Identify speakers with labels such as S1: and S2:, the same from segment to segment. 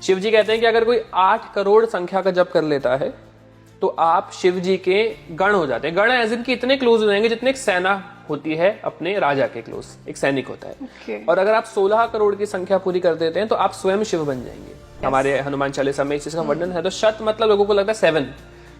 S1: शिव जी कहते हैं कि अगर कोई 8 करोड़ संख्या का जप कर लेता है तो आप शिव जी के गण हो जाते हैं। गण एज इन की इतने क्लोज हो जाएंगे जितने एक सेना होती है अपने राजा के क्लोज, एक सैनिक होता है। और अगर आप 16 करोड़ की संख्या पूरी कर देते हैं तो आप स्वयं शिव बन जाएंगे। हमारे हनुमान चालीसा में इस चीज का वर्णन है। तो शत मतलब लोगों को लगता है 7।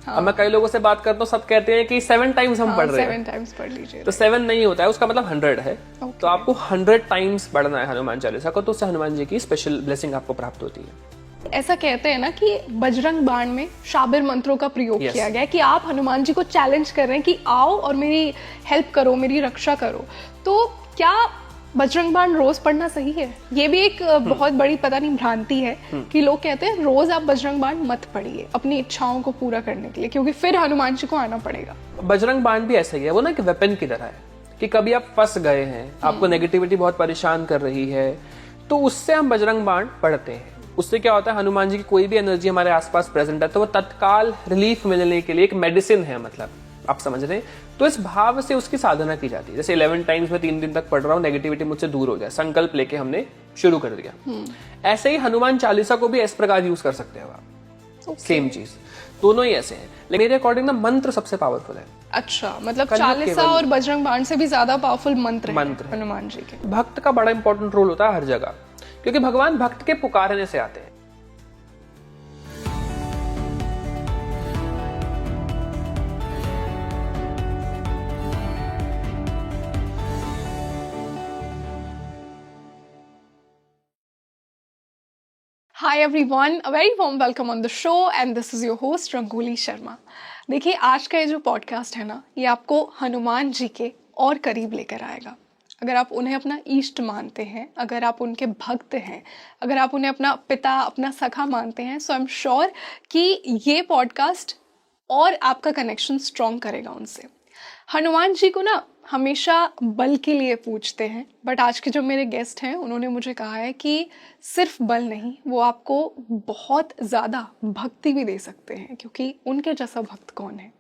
S1: अब मैं कई लोगों से बात करता हूँ, सब कहते हैं कि 7 टाइम्स हम पढ़ रहे हैं।
S2: 7 टाइम्स पढ़ लीजिए।
S1: तो 7 नहीं होता है, उसका मतलब 100 है। तो आपको 100 टाइम्स पढ़ना है हनुमान चालीसा को, तो उससे हनुमान जी की स्पेशल ब्लेसिंग आपको प्राप्त होती है।
S2: ऐसा कहते हैं ना कि बजरंग बाण में शाबिर मंत्रों का प्रयोग किया गया है कि आप हनुमान जी को चैलेंज कर रहे हैं कि आओ और मेरी हेल्प करो, मेरी रक्षा करो। तो क्या बजरंग बाण रोज पढ़ना सही है? ये भी एक बहुत बड़ी पता नहीं भ्रांति है कि लोग कहते हैं रोज आप बजरंग बाण मत पढ़िए अपनी इच्छाओं को पूरा करने के लिए, क्योंकि फिर हनुमान जी को आना पड़ेगा।
S1: बजरंग बाण भी ऐसा ही है, वो ना एक वेपन की तरह है कि कभी आप फंस गए हैं, आपको नेगेटिविटी बहुत परेशान कर रही है, तो उससे हम बजरंग बाण पढ़ते हैं। उससे क्या होता है, हनुमान जी की कोई भी एनर्जी हमारे आसपास प्रेजेंट है तो वो तत्काल रिलीफ मिलने के लिए एक मेडिसिन है, मतलब आप समझ रहे हैं। तो इस भाव से उसकी साधना की जाती है। जैसे 11 टाइम्स में 3 दिन तक पढ़ रहा हूँ, नेगेटिविटी मुझसे दूर हो जाए, संकल्प लेके हमने शुरू कर दिया। ऐसे ही हनुमान चालीसा को भी इस प्रकार यूज कर सकते हैं आप। सेम चीज, दोनों ही ऐसे हैं, लेकिन मेरे अकॉर्डिंग ना मंत्र सबसे पावरफुल है।
S2: अच्छा, मतलब चालीसा और बजरंग बाण से भी ज्यादा पावरफुल मंत्र हनुमान जी के।
S1: भक्त का बड़ा इंपॉर्टेंट रोल होता है हर जगह, क्योंकि भगवान भक्त के पुकारने से आते हैं।
S2: Hi everyone, a very warm welcome on the show and this is your host rangoli Sharma. देखिए, आज का ये जो पॉडकास्ट है ना, ये आपको हनुमान जी के और करीब लेकर आएगा। अगर आप उन्हें अपना इष्ट मानते हैं, अगर आप उनके भक्त हैं, अगर आप उन्हें अपना पिता, अपना सखा मानते हैं, सो आई एम श्योर कि ये पॉडकास्ट और आपका कनेक्शन स्ट्रॉन्ग करेगा उनसे। हनुमान जी को ना हमेशा बल के लिए पूछते हैं, बट आज के जो मेरे गेस्ट हैं उन्होंने मुझे कहा है कि सिर्फ बल नहीं, वो आपको बहुत ज़्यादा भक्ति भी दे सकते हैं, क्योंकि उनके जैसा भक्त कौन है।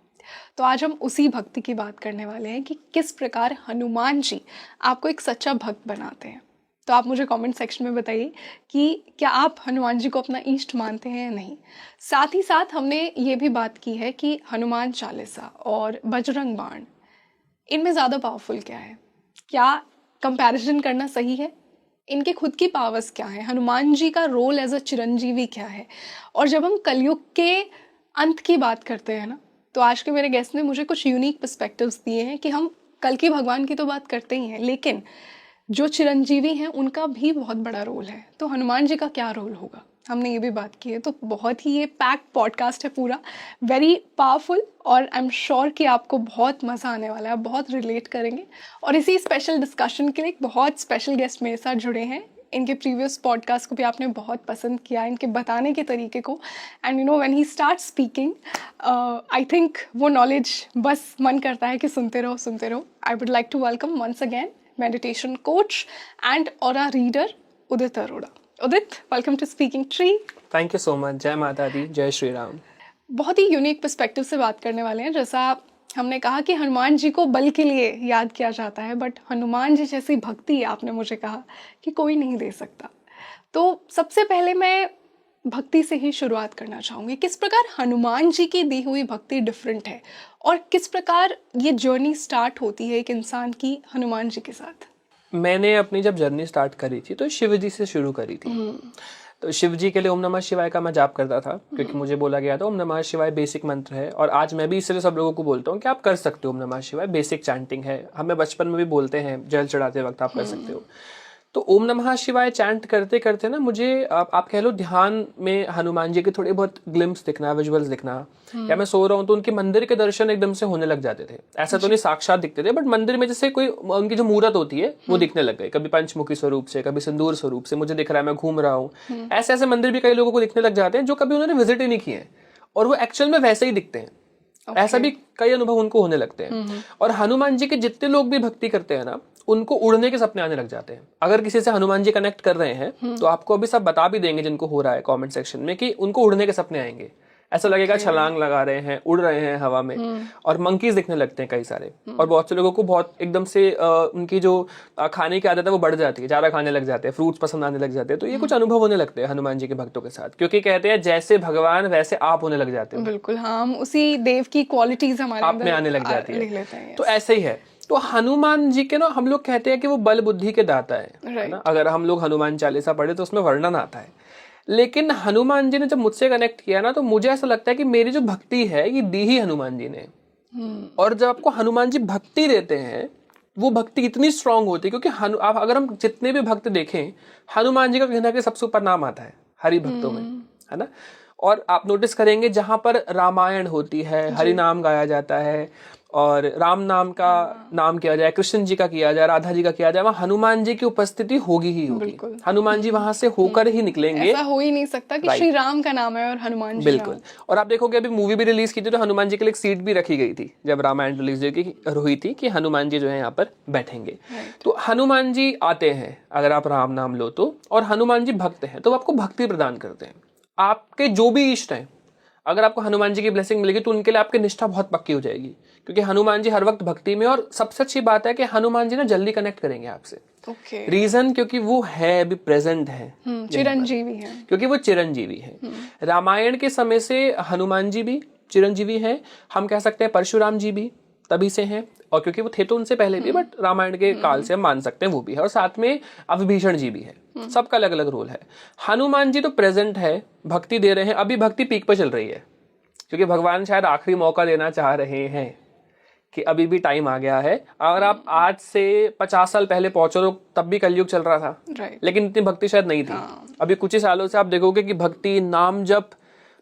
S2: तो आज हम उसी भक्ति की बात करने वाले हैं कि किस प्रकार हनुमान जी आपको एक सच्चा भक्त बनाते हैं। तो आप मुझे कमेंट सेक्शन में बताइए कि क्या आप हनुमान जी को अपना इष्ट मानते हैं या नहीं। साथ ही साथ हमने ये भी बात की है कि हनुमान चालीसा और बजरंग बाण, इनमें ज़्यादा पावरफुल क्या है, क्या कंपैरिजन करना सही है, इनके खुद की पावर्स क्या है, हनुमान जी का रोल एज अ चिरंजीवी क्या है। और जब हम कलयुग के अंत की बात करते हैं ना, तो आज के मेरे गेस्ट ने मुझे कुछ यूनिक पर्सपेक्टिव्स दिए हैं कि हम कल की भगवान की तो बात करते ही हैं, लेकिन जो चिरंजीवी हैं उनका भी बहुत बड़ा रोल है। तो हनुमान जी का क्या रोल होगा, हमने ये भी बात की है। तो बहुत ही ये पैक्ड पॉडकास्ट है पूरा, वेरी पावरफुल, और आई एम श्योर कि आपको बहुत मज़ा आने वाला है, बहुत रिलेट करेंगे। और इसी स्पेशल डिस्कशन के लिए एक बहुत स्पेशल गेस्ट मेरे साथ जुड़े हैं। इनके प्रीवियस पॉडकास्ट को भी आपने बहुत पसंद किया, इनके बताने के तरीके को। And you know when he start speaking, I think वो नॉलेज बस मन करता है कि सुनते रहो सुनते रहो। I would like to welcome once again meditation coach and aura reader Udit Arora. Udit, welcome to Speaking Tree.
S1: Thank you so much. जय माता दी, जय श्री राम।
S2: बहुत ही यूनिक पर्सपेक्टिव से बात करने वाले हैं। जैसा हमने कहा कि हनुमान जी को बल के लिए याद किया जाता है, बट हनुमान जी जैसी भक्ति आपने मुझे कहा कि कोई नहीं दे सकता। तो सबसे पहले मैं भक्ति से ही शुरुआत करना चाहूँगी। किस प्रकार हनुमान जी की दी हुई भक्ति डिफरेंट है और किस प्रकार ये जर्नी स्टार्ट होती है एक इंसान की हनुमान जी के साथ?
S1: मैंने अपनी जब जर्नी स्टार्ट करी थी तो शिव जी से शुरू करी थी। तो शिव जी के लिए ओम नमः शिवाय का मैं जाप करता था, क्योंकि मुझे बोला गया था ओम नमः शिवाय बेसिक मंत्र है। और आज मैं भी इसलिए सब लोगों को बोलता हूँ कि आप कर सकते हो, ओम नमः शिवाय बेसिक चैंटिंग है। हमें बचपन में भी बोलते हैं जल चढ़ाते वक्त आप कर सकते हो। तो ओम नमः शिवाय चैंट करते करते ना मुझे आप कह लो ध्यान में हनुमान जी के थोड़े बहुत ग्लिम्स दिखना, विजुअल्स दिखना, या मैं सो रहा हूँ तो उनके मंदिर के दर्शन एकदम से होने लग जाते थे। ऐसा तो नहीं साक्षात दिखते थे, बट मंदिर में जैसे कोई उनकी जो मूर्त होती है वो दिखने लग गई। कभी पंचमुखी स्वरूप से, कभी सिंदूर स्वरूप से मुझे दिख रहा है, मैं घूम रहा हूँ। ऐसे ऐसे मंदिर भी कई लोगों को दिखने लग जाते हैं जो कभी उन्होंने विजिट ही नहीं किए हैं, और वो एक्चुअल में वैसे ही दिखते हैं। ऐसा भी कई अनुभव उनको होने लगते हैं। और हनुमान जी के जितने लोग भी भक्ति करते हैं ना, उनको उड़ने के सपने आने लग जाते हैं। अगर किसी से हनुमान जी कनेक्ट कर रहे हैं तो आपको अभी सब बता भी देंगे जिनको हो रहा है कमेंट सेक्शन में कि उनको उड़ने के सपने आएंगे। ऐसा लगेगा छलांग लगा रहे हैं, उड़ रहे हैं हवा में, और मंकीज दिखने लगते हैं कई सारे। और बहुत से लोगों को बहुत एकदम से उनकी जो खाने की आदत है वो बढ़ जाती है, ज्यादा खाने लग जाते हैं, फ्रूट्स पसंद आने लग जाते हैं। तो ये कुछ अनुभव होने लगते हैं हनुमान जी के भक्तों के साथ, क्योंकि कहते हैं जैसे भगवान वैसे आप होने लग जाते हो।
S2: बिल्कुल, हाँ, हम उसी देव की क्वालिटीज हमारे
S1: आप में
S2: अंदर
S1: आने लग जाती
S2: लिख
S1: है।
S2: लेते हैं।
S1: तो ऐसे ही है। तो हनुमान जी के ना हम लोग कहते हैं कि वो बल बुद्धि के दाता है ना। अगर हम लोग हनुमान चालीसा पढ़े तो उसमें वर्णन आता है। लेकिन हनुमान जी ने जब मुझसे कनेक्ट किया ना, तो मुझे ऐसा लगता है कि मेरी जो भक्ति है ये दी ही हनुमान जी ने। और जब आपको हनुमान जी भक्ति देते हैं, वो भक्ति इतनी स्ट्रांग होती है, क्योंकि आप अगर हम जितने भी भक्त देखें, हनुमान जी का कहना कि सबसे ऊपर नाम आता है हरि भक्तों में, है ना। और आप नोटिस करेंगे जहां पर रामायण होती है, हरि नाम गाया जाता है, और राम नाम का नाम किया जाए, कृष्ण जी का किया जाए, राधा जी का किया जाए, वहां हनुमान जी की उपस्थिति होगी ही होगी। हनुमान जी वहां से होकर ही निकलेंगे।
S2: ऐसा हो ही नहीं सकता कि श्री राम का नाम है और हनुमान जी
S1: बिल्कुल। और आप देखोगे अभी मूवी भी रिलीज की थी तो हनुमान जी के लिए एक सीट भी रखी गई थी जब रामायण रिलीज हुई थी, कि हनुमान जी जो है यहाँ पर बैठेंगे। तो हनुमान जी आते हैं अगर आप राम नाम लो तो, और हनुमान जी भक्त हैं तो वो आपको भक्ति प्रदान करते हैं। आपके जो भी इष्ट हैं, अगर आपको हनुमान जी की ब्लेसिंग मिलेगी तो उनके लिए आपकी निष्ठा बहुत पक्की हो जाएगी, क्योंकि हनुमान जी हर वक्त भक्ति में। और सबसे अच्छी बात है कि हनुमान जी ना जल्दी कनेक्ट करेंगे आपसे। रीजन क्योंकि वो है अभी प्रेजेंट है,
S2: चिरंजीवी है,
S1: क्योंकि वो चिरंजीवी है। रामायण के समय से हनुमान जी भी चिरंजीवी हैं। हम कह सकते हैं परशुराम जी भी तभी से हैं, और क्योंकि वो थे तो उनसे पहले भी, बट रामायण के काल से हम मान सकते हैं वो भी है। और साथ में विभीषण जी भी है। सबका अलग अलग रोल है। हनुमान जी तो प्रेजेंट है, भक्ति दे रहे हैं। अभी भक्ति पीक पर चल रही है, क्योंकि भगवान शायद आखिरी मौका देना चाह रहे हैं कि अभी भी टाइम आ गया है। अगर आप आज से 50 साल पहले पहुंचो तो तब भी कलयुग चल रहा था, लेकिन इतनी भक्ति शायद नहीं थी। अभी कुछ ही सालों से आप देखोगे कि भक्ति, नाम जप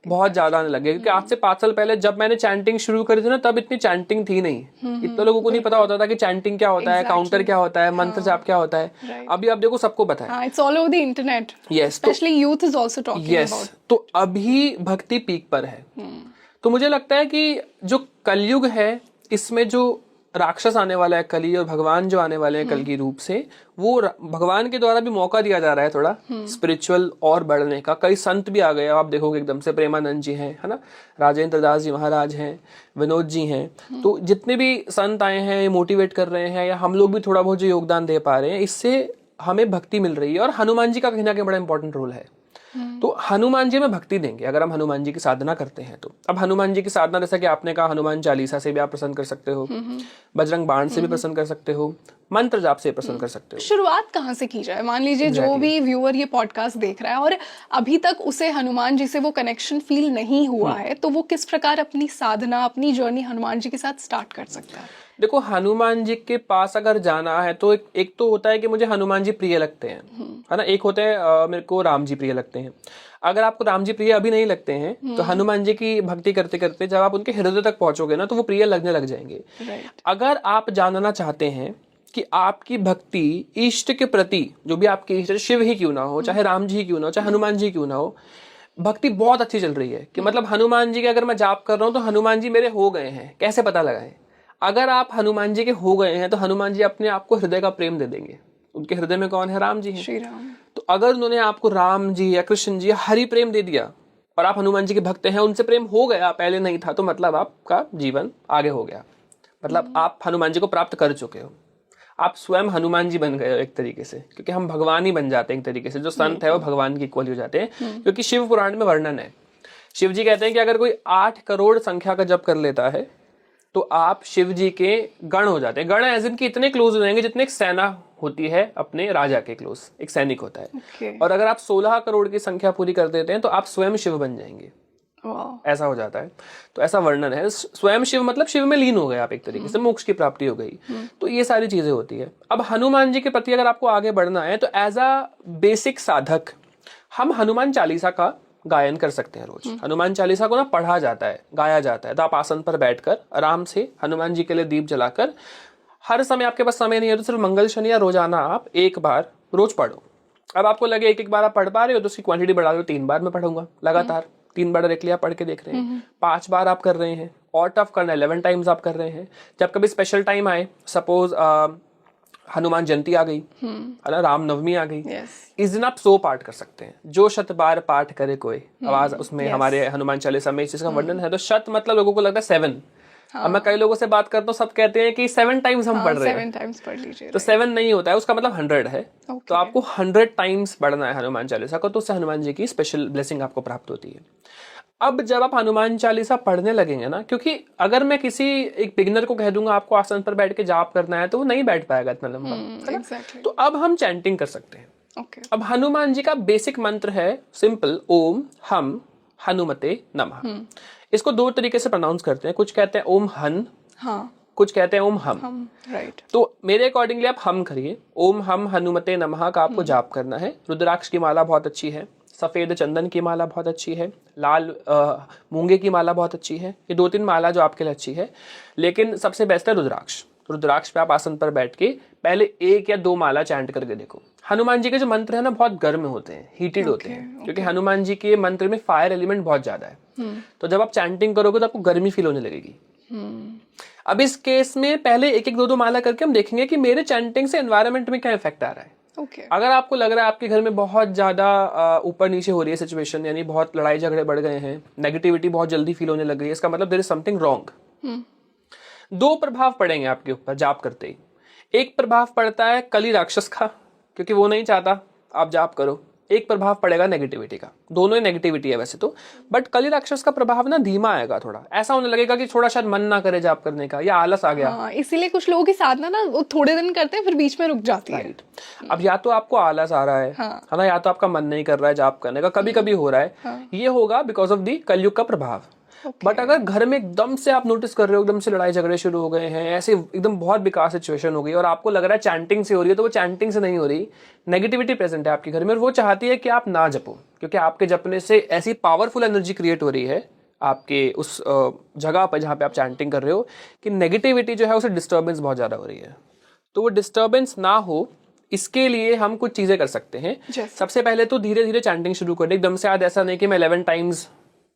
S1: बहुत ज्यादा आने लगे। क्योंकि आज से 5 साल पहले जब मैंने चैंटिंग शुरू करी थी ना, तब इतनी चैंटिंग थी नहीं। इतने लोगों को नहीं पता होता था कि चैंटिंग क्या होता है, काउंटर क्या होता है, मंत्र जाप क्या होता है। अभी आप देखो सबको पता है।
S2: It's all over the internet.
S1: Yes,
S2: specially youth is also talking about.
S1: तो अभी भक्ति पीक पर है। तो मुझे लगता है कि जो कलयुग है, इसमें जो राक्षस आने वाला है कली, और भगवान जो आने वाले हैं कल की रूप से, वो भगवान के द्वारा भी मौका दिया जा रहा है थोड़ा स्पिरिचुअल और बढ़ने का। कई संत भी आ गए, आप देखोगे एकदम से प्रेमानंद जी हैं, है ना, राजेंद्र दास जी महाराज हैं, विनोद जी हैं। तो जितने भी संत आए हैं, मोटिवेट कर रहे हैं, या हम लोग भी थोड़ा बहुत जो योगदान दे पा रहे हैं, इससे हमें भक्ति मिल रही है। और हनुमान जी का कहीं ना कहीं बड़ा इंपॉर्टेंट रोल है। तो हनुमान जी में भक्ति देंगे अगर हम हनुमान जी की साधना करते हैं तो। अब हनुमान जी की साधना, जैसा कि आपने कहा, हनुमान चालीसा से भी आप प्रसन्न कर सकते हो, बजरंग बाण से भी प्रसन्न कर सकते हो, मंत्र जाप से प्रसन्न कर सकते हो।
S2: शुरुआत कहाँ से की जाए? मान लीजिए जो भी व्यूअर ये पॉडकास्ट देख रहा है और अभी तक उसे हनुमान जी से वो कनेक्शन फील नहीं हुआ है, तो वो किस प्रकार अपनी साधना, अपनी जर्नी हनुमान जी के साथ स्टार्ट कर सकता है?
S1: देखो, हनुमान जी के पास अगर जाना है तो एक तो होता है कि मुझे हनुमान जी प्रिय लगते हैं, है ना। एक होता है मेरे को राम जी प्रिय लगते हैं। अगर आपको राम जी प्रिय अभी नहीं लगते हैं तो हनुमान जी की भक्ति करते करते जब आप उनके हृदय तक पहुंचोगे ना, तो वो प्रिय लगने लग जाएंगे। अगर आप जानना चाहते हैं कि आपकी भक्ति इष्ट के प्रति, जो भी आपके इष्ट, शिव ही क्यों ना हो, चाहे राम जी ही क्यों ना हो, चाहे हनुमान जी क्यों ना हो, भक्ति बहुत अच्छी चल रही है। कि मतलब हनुमान जी के अगर मैं जाप कर रहा हूं तो हनुमान जी मेरे हो गए हैं, कैसे पता लगाएं? अगर आप हनुमान जी के हो गए हैं तो हनुमान जी अपने आप को हृदय का प्रेम दे देंगे। उनके हृदय में कौन है? राम जी हैं।
S2: श्री राम।
S1: तो अगर उन्होंने आपको राम जी या कृष्ण जी या हरि प्रेम दे दिया और आप हनुमान जी के भक्त हैं, उनसे प्रेम हो गया, पहले नहीं था, तो मतलब आपका जीवन आगे हो गया। मतलब आप हनुमान जी को प्राप्त कर चुके हो, आप स्वयं हनुमान जी बन गए हो एक तरीके से। क्योंकि हम भगवान ही बन जाते हैं एक तरीके से। जो संत है वो भगवान की इक्वल हो जाते हैं। क्योंकि शिव पुराण में वर्णन है, शिव जी कहते हैं कि अगर कोई 8 करोड़ संख्या का जप कर लेता है तो आप शिव जी के गण हो जाते हैं। गण एज इन की इतने क्लोज हो जाएंगे जितने एक सेना होती है अपने राजा के क्लोज, एक सैनिक होता है। और अगर आप 16 करोड़ की संख्या पूरी कर देते हैं तो आप स्वयं शिव बन जाएंगे। ऐसा हो जाता है। तो ऐसा वर्णन है। स्वयं शिव मतलब शिव में लीन हो गए आप, एक तरीके से मोक्ष की प्राप्ति हो गई। तो ये सारी चीजें होती है। अब हनुमान जी के प्रति अगर आपको आगे बढ़ना है तो एज अ बेसिक साधक हम हनुमान चालीसा का गायन कर सकते हैं रोज। हनुमान चालीसा को ना पढ़ा जाता है, गाया जाता है। तो आप आसन पर बैठकर आराम से हनुमान जी के लिए दीप जलाकर, हर समय आपके पास समय नहीं है तो सिर्फ मंगल शनि या रोजाना आप एक बार रोज पढ़ो। अब आपको लगे एक बार आप पढ़ पा रहे हो तो उसकी क्वांटिटी बढ़ा दो, 3 बार मैं पढ़ूंगा लगातार। 3 बार डायरेक्टली आप पढ़ के देख रहे हैं, 5 बार आप कर रहे हैं, और टफ करना है 11 टाइम्स आप कर रहे हैं। जब कभी स्पेशल टाइम आए, सपोज हनुमान जयंती आ गई है ना, राम नवमी आ गई,
S2: Yes.
S1: इस दिन आप 100 पाठ कर सकते हैं। जो शत बार पाठ करे कोई, आवाज उसमें
S2: Yes.
S1: हमारे हनुमान चालीसा में इस चीज का वर्णन है। तो शत मतलब लोगों को लगता है 7। अब मैं कई लोगों से बात करता हूँ, सब कहते हैं कि 7 टाइम्स हम पढ़ रहे हैं।
S2: 7 times पढ़ लीजिए।
S1: तो 7 नहीं होता है, उसका मतलब 100 है।
S2: Okay.
S1: तो आपको 100 टाइम्स पढ़ना है हनुमान चालीसा को, तो उससे हनुमान जी की स्पेशल ब्लेसिंग आपको प्राप्त होती है। अब जब आप हनुमान चालीसा पढ़ने लगेंगे ना, क्योंकि अगर मैं किसी एक बिगिनर को कह दूंगा आपको आसन पर बैठ के जाप करना है, तो वो नहीं बैठ पाएगा इतना लंबा, है ना?
S2: Exactly.
S1: तो अब हम चैंटिंग कर सकते हैं।
S2: Okay.
S1: अब हनुमान जी का बेसिक मंत्र है सिंपल, ओम हम हनुमते नमः। इसको 2 तरीके से प्रोनाउंस करते हैं, कुछ कहते हैं ओम हन,
S2: हाँ,
S1: कुछ कहते हैं ओम हम।
S2: राइट।
S1: तो मेरे अकॉर्डिंगली आप हम करिए, ओम हम हनुमते नमः का आपको जाप करना है। रुद्राक्ष की माला बहुत अच्छी है, सफेद चंदन की माला बहुत अच्छी है, लाल मूंगे की माला बहुत अच्छी है। ये 2-3 माला जो आपके लिए अच्छी है, लेकिन सबसे बेस्ट है रुद्राक्ष। रुद्राक्ष पे आप आसन पर बैठ के पहले 1 या 2 माला चैंट करके देखो। हनुमान जी के जो मंत्र है ना बहुत गर्म होते हैं, हीटेड होते हैं, क्योंकि हनुमान जी के मंत्र में फायर एलिमेंट बहुत ज्यादा है। तो जब आप चैंटिंग करोगे तो आपको गर्मी फील होने लगेगी। अब इस केस में पहले 1-1, 2-2 माला करके हम देखेंगे कि मेरे चैंटिंग से एनवायरनमेंट में क्या इफेक्ट आ रहा है।
S2: Okay.
S1: अगर आपको लग रहा है आपके घर में बहुत ज्यादा ऊपर नीचे हो रही है सिचुएशन, यानी बहुत लड़ाई झगड़े बढ़ गए हैं, नेगेटिविटी बहुत जल्दी फील होने लग गई है, इसका मतलब देयर इज समथिंग रॉन्ग। 2 प्रभाव पड़ेंगे आपके ऊपर जाप करते ही। एक प्रभाव पड़ता है कली राक्षस का, क्योंकि वो नहीं चाहता आप जाप करो। एक प्रभाव पड़ेगा नेगेटिविटी का, दोनों ही नेगेटिविटी है वैसे तो, बट कली राक्षस का प्रभाव ना धीमा आएगा। थोड़ा ऐसा होने लगेगा कि थोड़ा शायद मन ना करे जाप करने का, या आलस आ गया।
S2: हाँ, इसीलिए कुछ लोगों की साधना ना वो थोड़े दिन करते हैं फिर बीच में रुक जाती है।
S1: अब या तो आपको आलस आ रहा है है ना, या तो आपका मन नहीं कर रहा है जाप करने का, कभी कभी हो रहा है। ये होगा बिकॉज ऑफ दी कलयुग का प्रभाव। बट अगर घर में एकदम से आप नोटिस कर रहे हो एकदम से लड़ाई झगड़े शुरू हो गए हैं, ऐसे एकदम बहुत बेकार सिचुएशन हो गई और आपको लग रहा है चैंटिंग से हो रही है, तो वो चैंटिंग से नहीं हो रही, नेगेटिविटी प्रेजेंट है आपके घर में और वो चाहती है कि आप ना जपो, क्योंकि आपके जपने से ऐसी पावरफुल एनर्जी क्रिएट हो रही है आपके उस जगह पर जहां पे आप चैंटिंग कर रहे हो कि नेगेटिविटी जो है उसे डिस्टर्बेंस बहुत ज्यादा हो रही है। तो वो डिस्टर्बेंस ना हो इसके लिए हम कुछ चीजें कर सकते हैं। सबसे पहले तो धीरे धीरे चैंटिंग शुरू करें, एकदम से आज ऐसा नहीं कि मैं 11 टाइम्स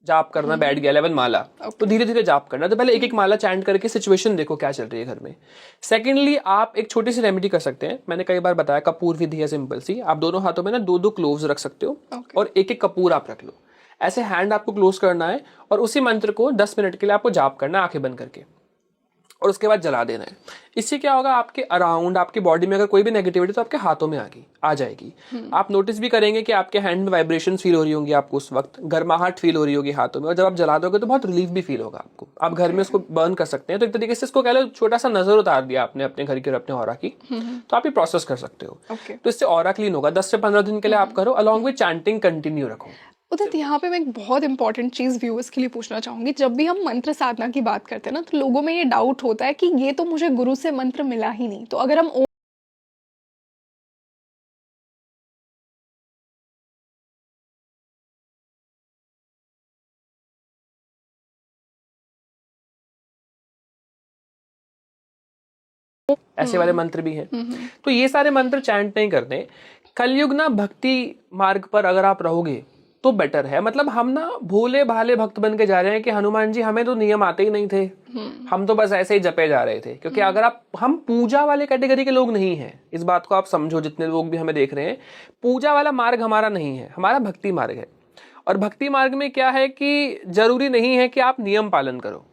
S1: जाप करना बैठ गया, 11 माला। तो धीरे धीरे जाप करना। तो पहले 1-1 माला चैंट करके सिचुएशन देखो क्या चल रही है घर में। सेकेंडली आप एक छोटी सी रेमेडी कर सकते हैं, मैंने कई बार बताया, कपूर विधि है सिंपल सी। आप दोनों हाथों में ना 2-2 क्लोव्स रख सकते हो और 1-1 कपूर आप रख लो। ऐसे हैंड आपको क्लोज करना है और उसी मंत्र को 10 मिनट के लिए आपको जाप करना है आंखें बंद करके, और उसके बाद जला देना है। इससे क्या होगा, आपके अराउंड आपकी बॉडी में अगर कोई भी नेगेटिविटी तो आपके हाथों में आ जाएगी। आप नोटिस भी करेंगे कि आपके हैंड में वाइब्रेशन फील हो रही होंगी, आपको उस वक्त गर्माहट फील हो रही होगी हाथों में, और जब आप जला दोगे तो बहुत रिलीफ भी फील होगा आपको। आप घर में उसको बर्न कर सकते हैं। तो एक तरीके से इसको कह लो छोटा सा नजर उतार दिया आपने अपने घर की और अपने ऑरा की, तो आप ये प्रोसेस कर सकते हो। तो इससे ऑरा क्लीन होगा। 10 से 15 दिन के लिए आप करो, अलॉन्ग विद चैंटिंग कंटिन्यू रखो।
S2: उदित, यहाँ पे मैं एक बहुत इंपॉर्टेंट चीज़ व्यूअर्स के लिए पूछना चाहूंगी। जब भी हम मंत्र साधना की बात करते हैं ना, तो लोगों में ये डाउट होता है कि ये तो मुझे गुरु से मंत्र मिला ही नहीं, तो अगर हम
S1: ऐसे वाले मंत्र भी हैं। तो ये सारे मंत्र चैंट नहीं करते। कलयुग ना भक्ति मार्ग पर अगर आप रहोगे तो बेटर है। मतलब हम ना भोले भाले भक्त बन के जा रहे हैं कि हनुमान जी हमें तो नियम आते ही नहीं थे, हम तो बस ऐसे ही जपे जा रहे थे। क्योंकि अगर हम पूजा वाले कैटेगरी के लोग नहीं हैं, इस बात को आप समझो, जितने लोग भी हमें देख रहे हैं, पूजा वाला मार्ग हमारा नहीं है, हमारा भक्ति मार्ग है। और भक्ति मार्ग में क्या है कि जरूरी नहीं है कि आप नियम पालन करो,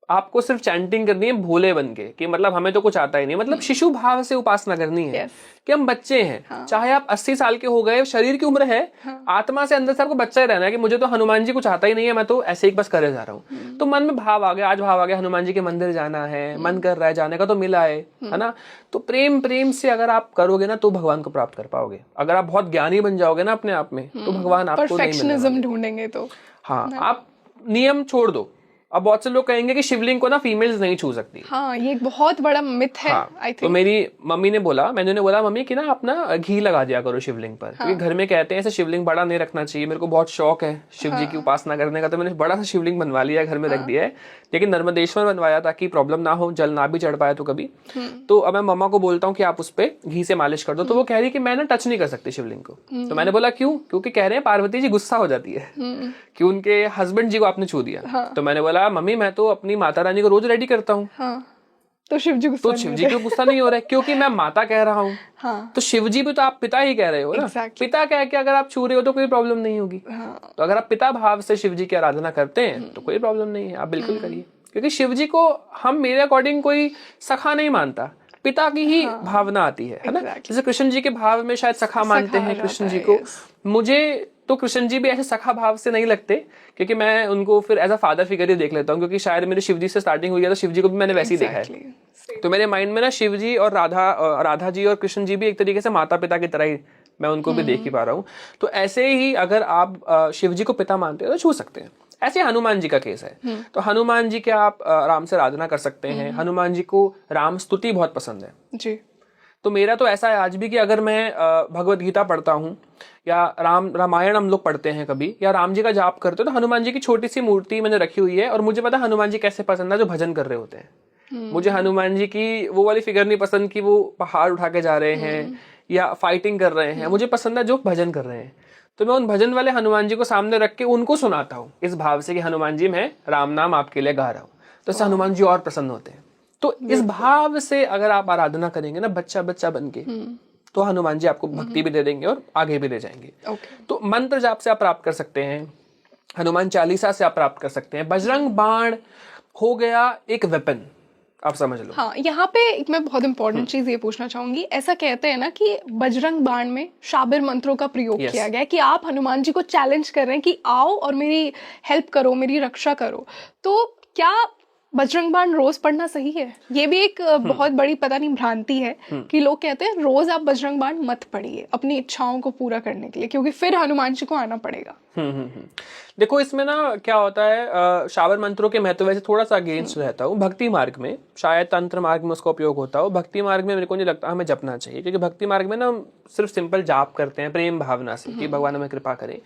S1: आपको सिर्फ चैंटिंग करनी है भोले बन के, कि मतलब हमें तो कुछ आता ही नहीं। मतलब शिशु भाव से उपासना करनी है कि हम बच्चे हैं। चाहे आप 80 साल के हो गए, शरीर की उम्र है, आत्मा से अंदर से आपको बच्चा ही रहना है कि मुझे तो हनुमान जी कुछ आता ही नहीं है, मैं तो ऐसे ही बस करे जा रहा हूँ। तो मन में भाव आ गया, आज भाव आ गया हनुमान जी के मंदिर जाना है, मन कर रहा है जाने का, तो मिला है ना। तो प्रेम से अगर आप करोगे ना तो भगवान को प्राप्त कर पाओगे। अगर आप बहुत ज्ञानी बन जाओगे ना अपने आप में, तो भगवान आपको नहीं मिलेगा।
S2: परफेक्शनिज्म ढूंढेंगे तो
S1: हाँ, आप नियम छोड़ दो। अब बहुत से लोग कहेंगे कि शिवलिंग को ना फीमेल्स नहीं छू सकती।
S2: हाँ, ये एक बहुत बड़ा मिथ है। आई थिंक
S1: तो मेरी मम्मी ने बोला, मैंने उन्हें बोला मम्मी कि ना अपना घी लगा दिया करो शिवलिंग पर, क्योंकि घर में कहते हैं ऐसे शिवलिंग बड़ा नहीं रखना चाहिए। मेरे को बहुत शौक है शिव जी की उपासना करने का, तो मैंने बड़ा सा शिवलिंग बनवा लिया, घर में रख दिया है। लेकिन नर्मदेश्वर बनवाया ताकि प्रॉब्लम ना हो, जल ना भी चढ़ पाए तो कभी। तो अब मैं मम्मा को बोलता हूँ कि आप उस पर घी से मालिश कर दो, तो वो कह रही है कि मैं ना टच नहीं कर सकती शिवलिंग को। तो मैंने बोला क्यों? क्योंकि कह रहे हैं पार्वती जी गुस्सा हो जाती है कि उनके हस्बैंड जी को आपने छू दिया। तो मैंने बोला मम्मी मैं तो अपनी माता रानी को रोज रेडी करता हूँ।
S2: तो शिव जी गुस्सा
S1: तो शिव जी को गुस्सा नहीं हो रहा है क्योंकि मैं माता कह रहा हूँ।
S2: हाँ
S1: तो शिव जी भी तो आप पिता ही कह रहे हो ना।
S2: Exactly.
S1: पिता कह के अगर आप छू रहे हो तो कोई प्रॉब्लम नहीं होगी।
S2: हाँ
S1: तो अगर आप पिता भाव से शिव जी की आराधना करते हैं तो कोई प्रॉब्लम नहीं है, आप बिल्कुल करिए। क्योंकि शिव जी को हम मेरे अकॉर्डिंग कोई सखा नहीं मानता, पिता की ही भावना आती है ना।
S2: Exactly.
S1: जैसे कृष्ण जी के भाव में शायद सखा मानते हैं कृष्ण जी को। मुझे तो कृष्ण जी भी ऐसे सखा भाव से नहीं लगते, क्योंकि मैं उनको फिर एज अ फादर फिगर ही देख लेता हूँ, क्योंकि शायद मेरे शिव जी से स्टार्टिंग हुई है तो शिव जी को भी मैंने वैसे ही देखा है। तो मेरे माइंड में ना शिव जी और राधा जी और कृष्ण जी भी एक तरीके से माता पिता की तरह ही मैं उनको भी देख ही पा रहा हूँ। तो ऐसे ही अगर आप शिव जी को पिता मानते हो तो छू सकते हैं। ऐसे हनुमान जी का केस है। तो हनुमान जी के आप राम से आराधना कर सकते हैं। हनुमान जी को राम स्तुति बहुत पसंद है
S2: जी।
S1: तो मेरा तो ऐसा है आज भी कि अगर मैं भगवत गीता पढ़ता हूँ या रामायण हम लोग पढ़ते हैं कभी, या राम जी का जाप करते हो, तो हनुमान जी की छोटी सी मूर्ति मैंने रखी हुई है। और मुझे पता है हनुमान जी कैसे पसंद है, जो भजन कर रहे होते हैं। मुझे हनुमान जी की वो वाली फिगर नहीं पसंद कि वो पहाड़ उठा के जा रहे हैं या फाइटिंग कर रहे हैं। मुझे पसंद है जो भजन कर रहे हैं। तो मैं उन भजन वाले हनुमान जी को सामने रख के उनको सुनाता हूँ इस भाव से कि हनुमान जी मैं राम नाम आपके लिए गा रहा हूँ। तो इससे हनुमान जी और प्रसन्न होते हैं। तो इस भाव से अगर आप आराधना करेंगे ना बच्चा बच्चा बन के, तो हनुमान जी आपको भक्ति भी दे देंगे और आगे भी ले जाएंगे। तो मंत्र जाप से आप प्राप्त कर सकते हैं, हनुमान चालीसा से आप प्राप्त कर सकते हैं। बजरंग बाण हो गया एक वेपन, आप समझ लो।
S2: हाँ, यहाँ पे मैं बहुत इंपॉर्टेंट चीज ये पूछना चाहूंगी। ऐसा कहते हैं ना कि बजरंग बाण में शाबिर मंत्रों का प्रयोग किया गया है, कि आप हनुमान जी को चैलेंज कर रहे हैं कि आओ और मेरी हेल्प करो, मेरी रक्षा करो। तो क्या बजरंग बाण रोज पढ़ना सही है? ये भी एक बहुत बड़ी पता नहीं भ्रांति है कि लोग कहते हैं रोज आप बजरंग बाण मत पढ़िए अपनी इच्छाओं को पूरा करने के लिए, क्योंकि फिर हनुमान जी को आना पड़ेगा।
S1: देखो इसमें ना क्या होता है, शाबर मंत्रों के महत्व वैसे थोड़ा सा अगेंस्ट रहता हूँ। भक्ति मार्ग में, शायद तंत्र मार्ग में उसका उपयोग होता हो, भक्ति मार्ग में मेरे को नहीं लगता हमें जपना चाहिए। क्योंकि भक्ति मार्ग में ना हम सिर्फ सिंपल जाप करते हैं प्रेम भावना से कि भगवान हमें कृपा करें।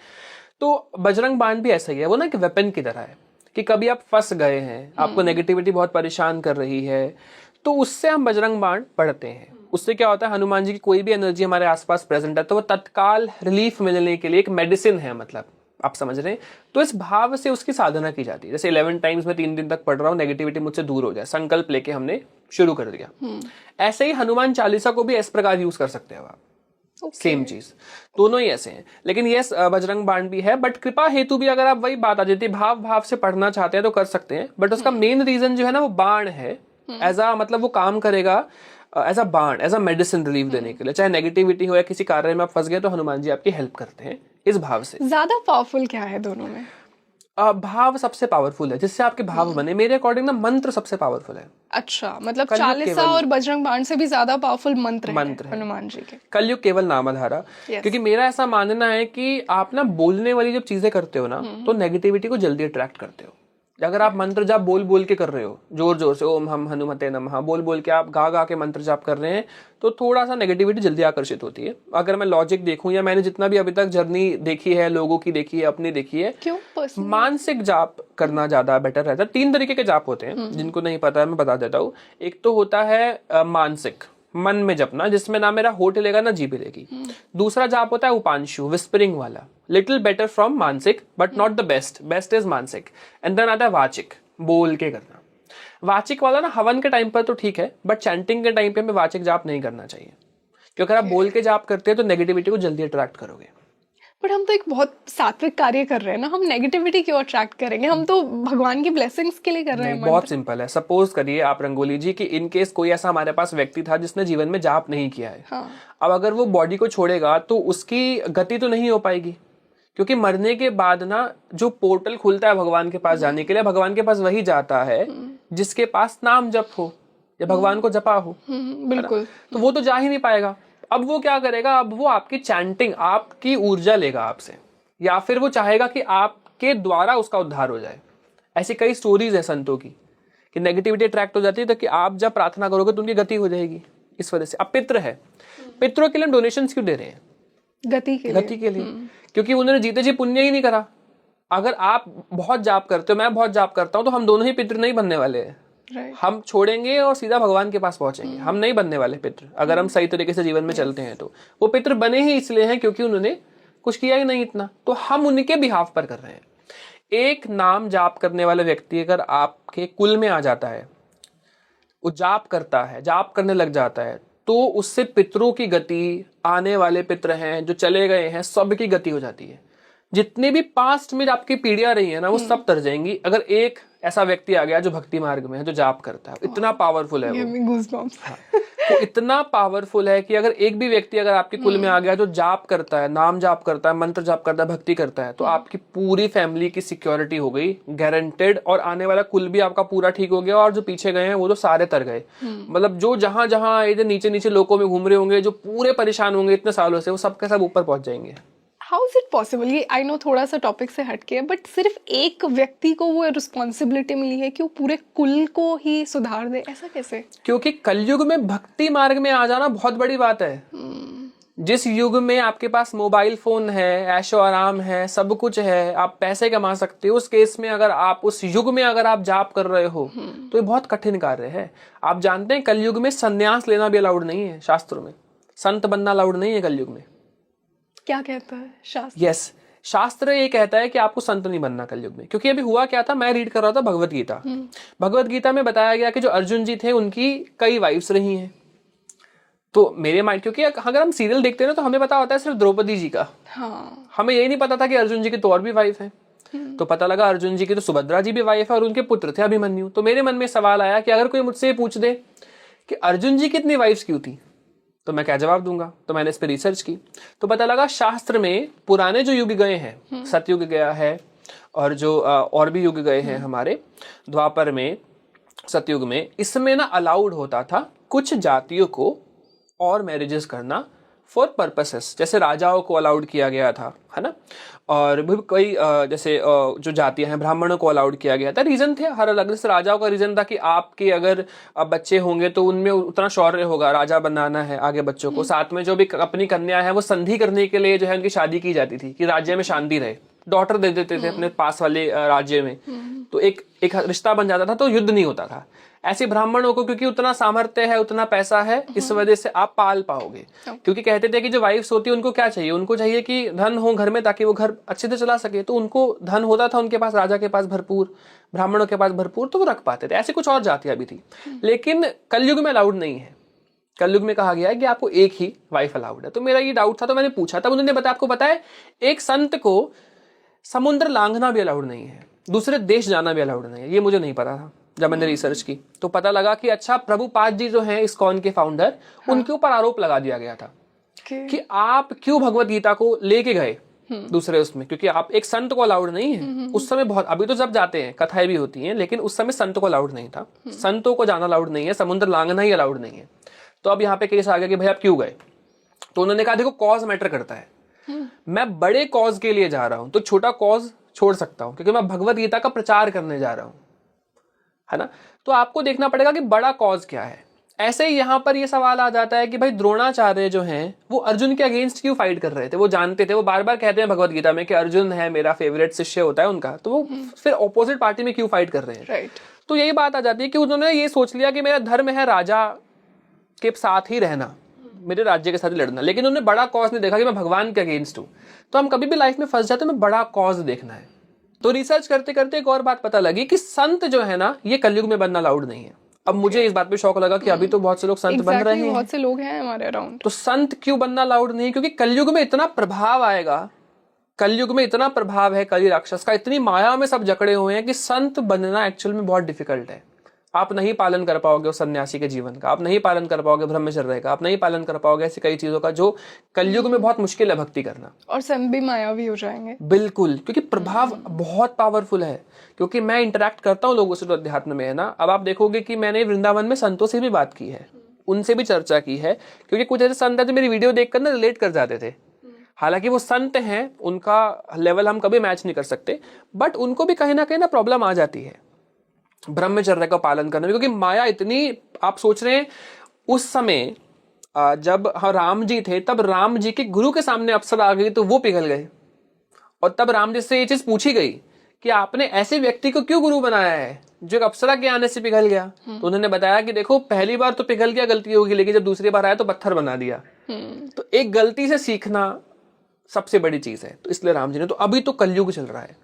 S1: तो बजरंग बाण भी ऐसा ही है, वो ना एक वेपन की तरह है कि कभी आप फंस गए हैं, आपको नेगेटिविटी बहुत परेशान कर रही है, तो उससे हम बजरंग बाण पढ़ते हैं। उससे क्या होता है, हनुमान जी की कोई भी एनर्जी हमारे आसपास प्रेजेंट है तो वो तत्काल रिलीफ मिलने के लिए एक मेडिसिन है, मतलब आप समझ रहे हैं। तो इस भाव से उसकी साधना की जाती है। जैसे 11 टाइम्स में 3 दिन तक पढ़ रहा हूँ, नेगेटिविटी मुझसे दूर हो जाए, संकल्प लेके हमने शुरू कर दिया। ऐसे ही हनुमान चालीसा को भी इस प्रकार यूज कर सकते हो आप। सेम चीज, दोनों ही ऐसे हैं। लेकिन ये बजरंग बाण भी है, बट कृपा हेतु भी अगर आप वही बात आ जाती है, भाव भाव से पढ़ना चाहते हैं तो कर सकते हैं। बट उसका मेन रीजन जो है ना वो बाण है। एज अ मतलब वो काम करेगा एज अ बाण, एज अ मेडिसिन रिलीफ देने के लिए। चाहे नेगेटिविटी हो या किसी कार्य में आप फंस गए तो हनुमान जी आपकी हेल्प करते हैं इस भाव से।
S2: ज्यादा पावरफुल क्या है दोनों में?
S1: भाव सबसे पावरफुल है, जिससे आपके भाव बने। मेरे अकॉर्डिंग ना मंत्र सबसे पावरफुल है।
S2: अच्छा, मतलब चालीसा और बजरंग बाण से भी ज्यादा पावरफुल मंत्र है हनुमान जी के।
S1: कलयुग केवल नामधारा। क्योंकि मेरा ऐसा मानना है कि आप ना बोलने वाली जब चीजें करते हो ना तो नेगेटिविटी को जल्दी अट्रैक्ट करते हो। अगर आप मंत्र जाप बोल बोल के कर रहे हो, जोर जोर से ओम हम हनुमते नमः बोल बोल के आप गा गा के मंत्र जाप कर रहे हैं, तो थोड़ा सा नेगेटिविटी जल्दी आकर्षित होती है। अगर मैं लॉजिक देखूं या मैंने जितना भी अभी तक जर्नी देखी है, लोगों की देखी है, अपनी देखी है,
S2: क्यों
S1: मानसिक जाप करना ज्यादा बेटर रहता है। 3 तरीके के जाप होते हैं, जिनको नहीं पता है मैं बता देता हूँ। एक तो होता है मानसिक, मन में जपना, जिसमें ना मेरा होठ हिलेगा ना जीभ हिलेगी। दूसरा जाप होता है उपांशु, विस्परिंग वाला, लिटिल बेटर फ्रॉम मानसिक but not the best, best is मानसिक। एंड देन आता है वाचिक, बोल के करना। वाचिक वाला ना हवन के टाइम पर तो ठीक है, बट चैंटिंग के टाइम पे हमें वाचिक जाप नहीं करना चाहिए, क्योंकि अगर आप बोल के जाप करते हैं तो नेगेटिविटी को जल्दी अट्रैक्ट करोगे।
S2: बट हम तो एक बहुत सात्विक कार्य कर रहे हैं ना, हम नेगेटिविटी क्यों अट्रैक्ट करेंगे? हम तो भगवान की ब्लेसिंग्स के लिए कर रहे हैं।
S1: बहुत सिंपल है। सपोज करिए आप रंगोली जी कि इन केस कोई ऐसा हमारे पास व्यक्ति था जिसने जीवन में जाप नहीं किया है।
S2: हाँ।
S1: अब अगर वो बॉडी को छोड़ेगा तो उसकी गति तो नहीं हो पाएगी, क्योंकि मरने के बाद ना जो पोर्टल खुलता है भगवान के पास जाने के लिए, भगवान के पास वही जाता है जिसके पास नाम जप हो या भगवान को जपा हो।
S2: बिल्कुल।
S1: तो वो तो जा ही नहीं पाएगा। अब वो क्या करेगा, अब वो आपकी चैंटिंग, आपकी ऊर्जा लेगा आपसे, या फिर वो चाहेगा कि आपके द्वारा उसका उद्धार हो जाए। ऐसी कई स्टोरीज है संतों की कि नेगेटिविटी अट्रैक्ट हो जाती है, तो कि आप जब प्रार्थना करोगे तो उनकी गति हो जाएगी इस वजह से। अब पितृ है, पितरों के लिए हम डोनेशंस क्यों दे रहे हैं?
S2: गति के लिए।
S1: क्योंकि उन्होंने जीते जी पुण्य ही नहीं करा। अगर आप बहुत जाप करते हो, मैं बहुत जाप करता हूं, तो हम दोनों ही पितृ नहीं बनने वाले हैं। हम छोड़ेंगे और सीधा भगवान के पास पहुंचेंगे। हम नहीं बनने वाले पितृ, अगर हम सही तरीके से जीवन में चलते हैं तो। वो पितृ बने ही इसलिए हैं क्योंकि उन्होंने कुछ किया ही नहीं इतना, तो हम उनके बिहाफ पर कर रहे हैं। एक नाम जाप करने वाला व्यक्ति अगर आपके कुल में आ जाता है, वो जाप करता है, जाप करने लग जाता है, तो उससे पितरों की गति, आने वाले पितर हैं जो चले गए हैं, सबकी गति हो जाती है। जितने भी पास्ट में आपकी पीढ़ियां रही है ना, वो सब तर जाएंगी अगर एक ऐसा व्यक्ति आ गया जो भक्ति मार्ग में है, जो जाप करता है। इतना पावरफुल है वो। हाँ, वो इतना पावरफुल है कि अगर एक भी व्यक्ति अगर आपके कुल में आ गया जो जाप करता है, नाम जाप करता है, मंत्र जाप करता है, भक्ति करता है, तो आपकी पूरी फैमिली की सिक्योरिटी हो गई, गारंटेड। और आने वाला कुल भी आपका पूरा ठीक हो गया, और जो पीछे गए हैं वो तो सारे तर गए। मतलब जो जहां जहां इधर नीचे नीचे लोकों में घूम रहे होंगे, जो पूरे परेशान होंगे इतने सालों से, वो सबके सब ऊपर पहुंच जाएंगे।
S2: How is it possible? ये आई नो थोड़ा सा टॉपिक से हटके है, बट सिर्फ एक व्यक्ति को वो रिस्पॉन्सिबिलिटी मिली है कि वो पूरे कुल को ही सुधार दे, ऐसा कैसे?
S1: क्योंकि कलयुग में भक्ति मार्ग में आ जाना बहुत बड़ी बात है। जिस युग में आपके पास मोबाइल फोन है, ऐशो आराम है, सब कुछ है, आप पैसे कमा सकते हो, उस केस में अगर आप उस युग में अगर आप जाप कर रहे हो तो ये बहुत कठिन कार्य है। आप जानते हैं कलयुग में संन्यास लेना भी अलाउड नहीं है शास्त्रों में। संत बनना अलाउड नहीं है कलयुग में।
S2: क्या कहता है शास्त्र?
S1: यस, शास्त्र ये कहता है कि आपको संत नहीं बनना कलयुग में। क्योंकि अभी हुआ क्या था, मैं रीड कर रहा था भगवत गीता। भगवत गीता में बताया गया कि जो अर्जुन जी थे उनकी कई वाइफ्स रही हैं। तो मेरे माइंड, क्योंकि अगर हम सीरियल देखते हैं ना, तो हमें पता होता है सिर्फ द्रौपदी जी का।
S2: हाँ,
S1: हमें यही नहीं पता था कि अर्जुन जी की तो और भी वाइफ है। तो पता लगा अर्जुन जी की तो सुभद्रा जी भी वाइफ है, और उनके पुत्र थे अभिमन्यु। तो मेरे मन में सवाल आया कि अगर कोई मुझसे पूछ दे कि अर्जुन जी की इतनी वाइफ्स क्यों थी, तो मैं क्या जवाब दूंगा। तो मैंने इस पर रिसर्च की, तो पता लगा शास्त्र में पुराने जो युग गए हैं, सतयुग गया है, और जो और भी युग गए हैं हमारे, द्वापर में, सतयुग में, इसमें ना अलाउड होता था कुछ जातियों को और मैरिजेस करना फॉर पर्पसेस। जैसे राजाओं को अलाउड किया गया था, है ना, और भी कई जैसे जो जातियां हैं, ब्राह्मणों को अलाउड किया गया था। रीजन थे हर अलग। जैसे राजाओं का रीजन था कि आपके अगर बच्चे होंगे तो उनमें उतना शौर्य होगा, राजा बनाना है आगे बच्चों को। साथ में जो भी अपनी कन्या है वो संधि करने के लिए जो है उनकी शादी की जाती थी कि राज्य में शांति रहे, डॉटर दे देते थे अपने पास वाले राज्य में, तो एक रिश्ता बन जाता था, तो युद्ध नहीं होता था। ऐसे ब्राह्मणों को क्योंकि उतना सामर्थ्य है, उतना पैसा है, इस वजह से आप पाल पाओगे। क्योंकि कहते थे कि जो वाइफ्स होती है उनको क्या चाहिए, उनको चाहिए कि धन हो घर में ताकि वो घर अच्छे से चला सके। तो उनको धन होता था उनके पास, राजा के पास भरपूर, ब्राह्मणों के पास भरपूर, तो वो रख पाते थे। ऐसे कुछ और जातियां भी थी, लेकिन कलयुग में अलाउड नहीं है। कलयुग में कहा गया है कि आपको एक ही वाइफ अलाउड है। तो मेरा ये डाउट था, तो मैंने पूछा, तब उन्होंने बताया, आपको बताया एक संत को समुद्र लांघना भी अलाउड नहीं है, दूसरे देश जाना भी अलाउड नहीं है। ये मुझे नहीं पता था। जब मैंने रिसर्च की तो पता लगा कि अच्छा, प्रभुपाद जी जो हैं इस्कॉन के फाउंडर, उनके ऊपर आरोप लगा दिया गया था कि आप क्यों भगवत गीता को लेके गए दूसरे उसमें, क्योंकि आप एक संत को अलाउड नहीं है उस समय। बहुत अभी तो जब जाते हैं कथाएं भी होती हैं, लेकिन उस समय संत को अलाउड नहीं था। संतों को जाना अलाउड नहीं है, समुद्र लांघना ही अलाउड नहीं है। तो अब यहाँ पे केस आ गया कि भाई आप क्यों गए। तो उन्होंने कहा देखो कॉज मैटर करता है, मैं बड़े कॉज के लिए जा रहा हूं तो छोटा कॉज छोड़ सकता हूं, क्योंकि मैं भगवत गीता का प्रचार करने जा रहा हूं, है ना। तो आपको देखना पड़ेगा कि बड़ा कॉज क्या है। ऐसे ही यहां पर ये सवाल आ जाता है कि भाई द्रोणाचार्य जो हैं वो अर्जुन के अगेंस्ट क्यों फाइट कर रहे थे। वो जानते थे, वो बार बार कहते हैं भगवत गीता में कि अर्जुन है मेरा फेवरेट शिष्य होता है उनका, तो वो फिर ऑपोजिट पार्टी में क्यों फाइट कर रहे हैं।
S2: राइट।
S1: तो यही बात आ जाती है कि उन्होंने ये सोच लिया कि मेरा धर्म है राजा के साथ ही रहना, मेरे राज्य के साथ ही लड़ना, लेकिन उन्होंने बड़ा कॉज नहीं देखा कि मैं भगवान के अगेंस्ट हूं। तो हम कभी भी लाइफ में फंस जाते हैं, हमें बड़ा कॉज देखना है। तो रिसर्च करते करते एक और बात पता लगी कि संत जो है ना, ये कलयुग में बनना अलाउड नहीं है। अब मुझे इस बात पे शौक लगा कि अभी तो बहुत से लोग संत बन रहे हैं,
S2: बहुत से लोग हैं हमारे अराउंड।
S1: तो संत क्यों बनना अलाउड नहीं? क्योंकि कलयुग में इतना प्रभाव आएगा, कलयुग में इतना प्रभाव है कली राक्षस का, इतनी माया में सब जकड़े हुए हैं कि संत बनना एक्चुअल में बहुत डिफिकल्ट है। आप नहीं पालन कर पाओगे उस सन्यासी के जीवन का, आप नहीं पालन कर पाओगे ब्रह्मचर्य का, आप नहीं पालन कर पाओगे ऐसी कई चीजों का जो कलयुग में बहुत मुश्किल है भक्ति करना।
S2: और संत भी मायावी हो जाएंगे।
S1: बिल्कुल, क्योंकि प्रभाव बहुत पावरफुल है। क्योंकि मैं इंटरेक्ट करता हूँ लोगों से, तो अध्यात्म में है ना। अब आप देखोगे कि मैंने वृंदावन में संतों से भी बात की है, उनसे भी चर्चा की है, क्योंकि कुछ ऐसे संत है जो मेरी वीडियो देखकर ना रिलेट कर जाते थे। हालांकि वो संत हैं, उनका लेवल हम कभी मैच नहीं कर सकते, बट उनको भी कहीं ना कहीं ना प्रॉब्लम आ जाती है ब्रह्मचर्य का पालन करने में। क्योंकि माया इतनी, आप सोच रहे हैं उस समय जब राम जी थे, तब राम जी के गुरु के सामने अप्सरा आ गई तो वो पिघल गए, और तब राम जी से ये चीज पूछी गई कि आपने ऐसे व्यक्ति को क्यों गुरु बनाया है जो एक अप्सरा के आने से पिघल गया। तो उन्होंने बताया कि देखो पहली बार तो पिघल गया, गलती होगी, लेकिन जब दूसरी बार आया तो पत्थर बना दिया। तो एक गलती से सीखना सबसे बड़ी चीज है। तो इसलिए राम जी ने, तो अभी तो कलयुग चल रहा है,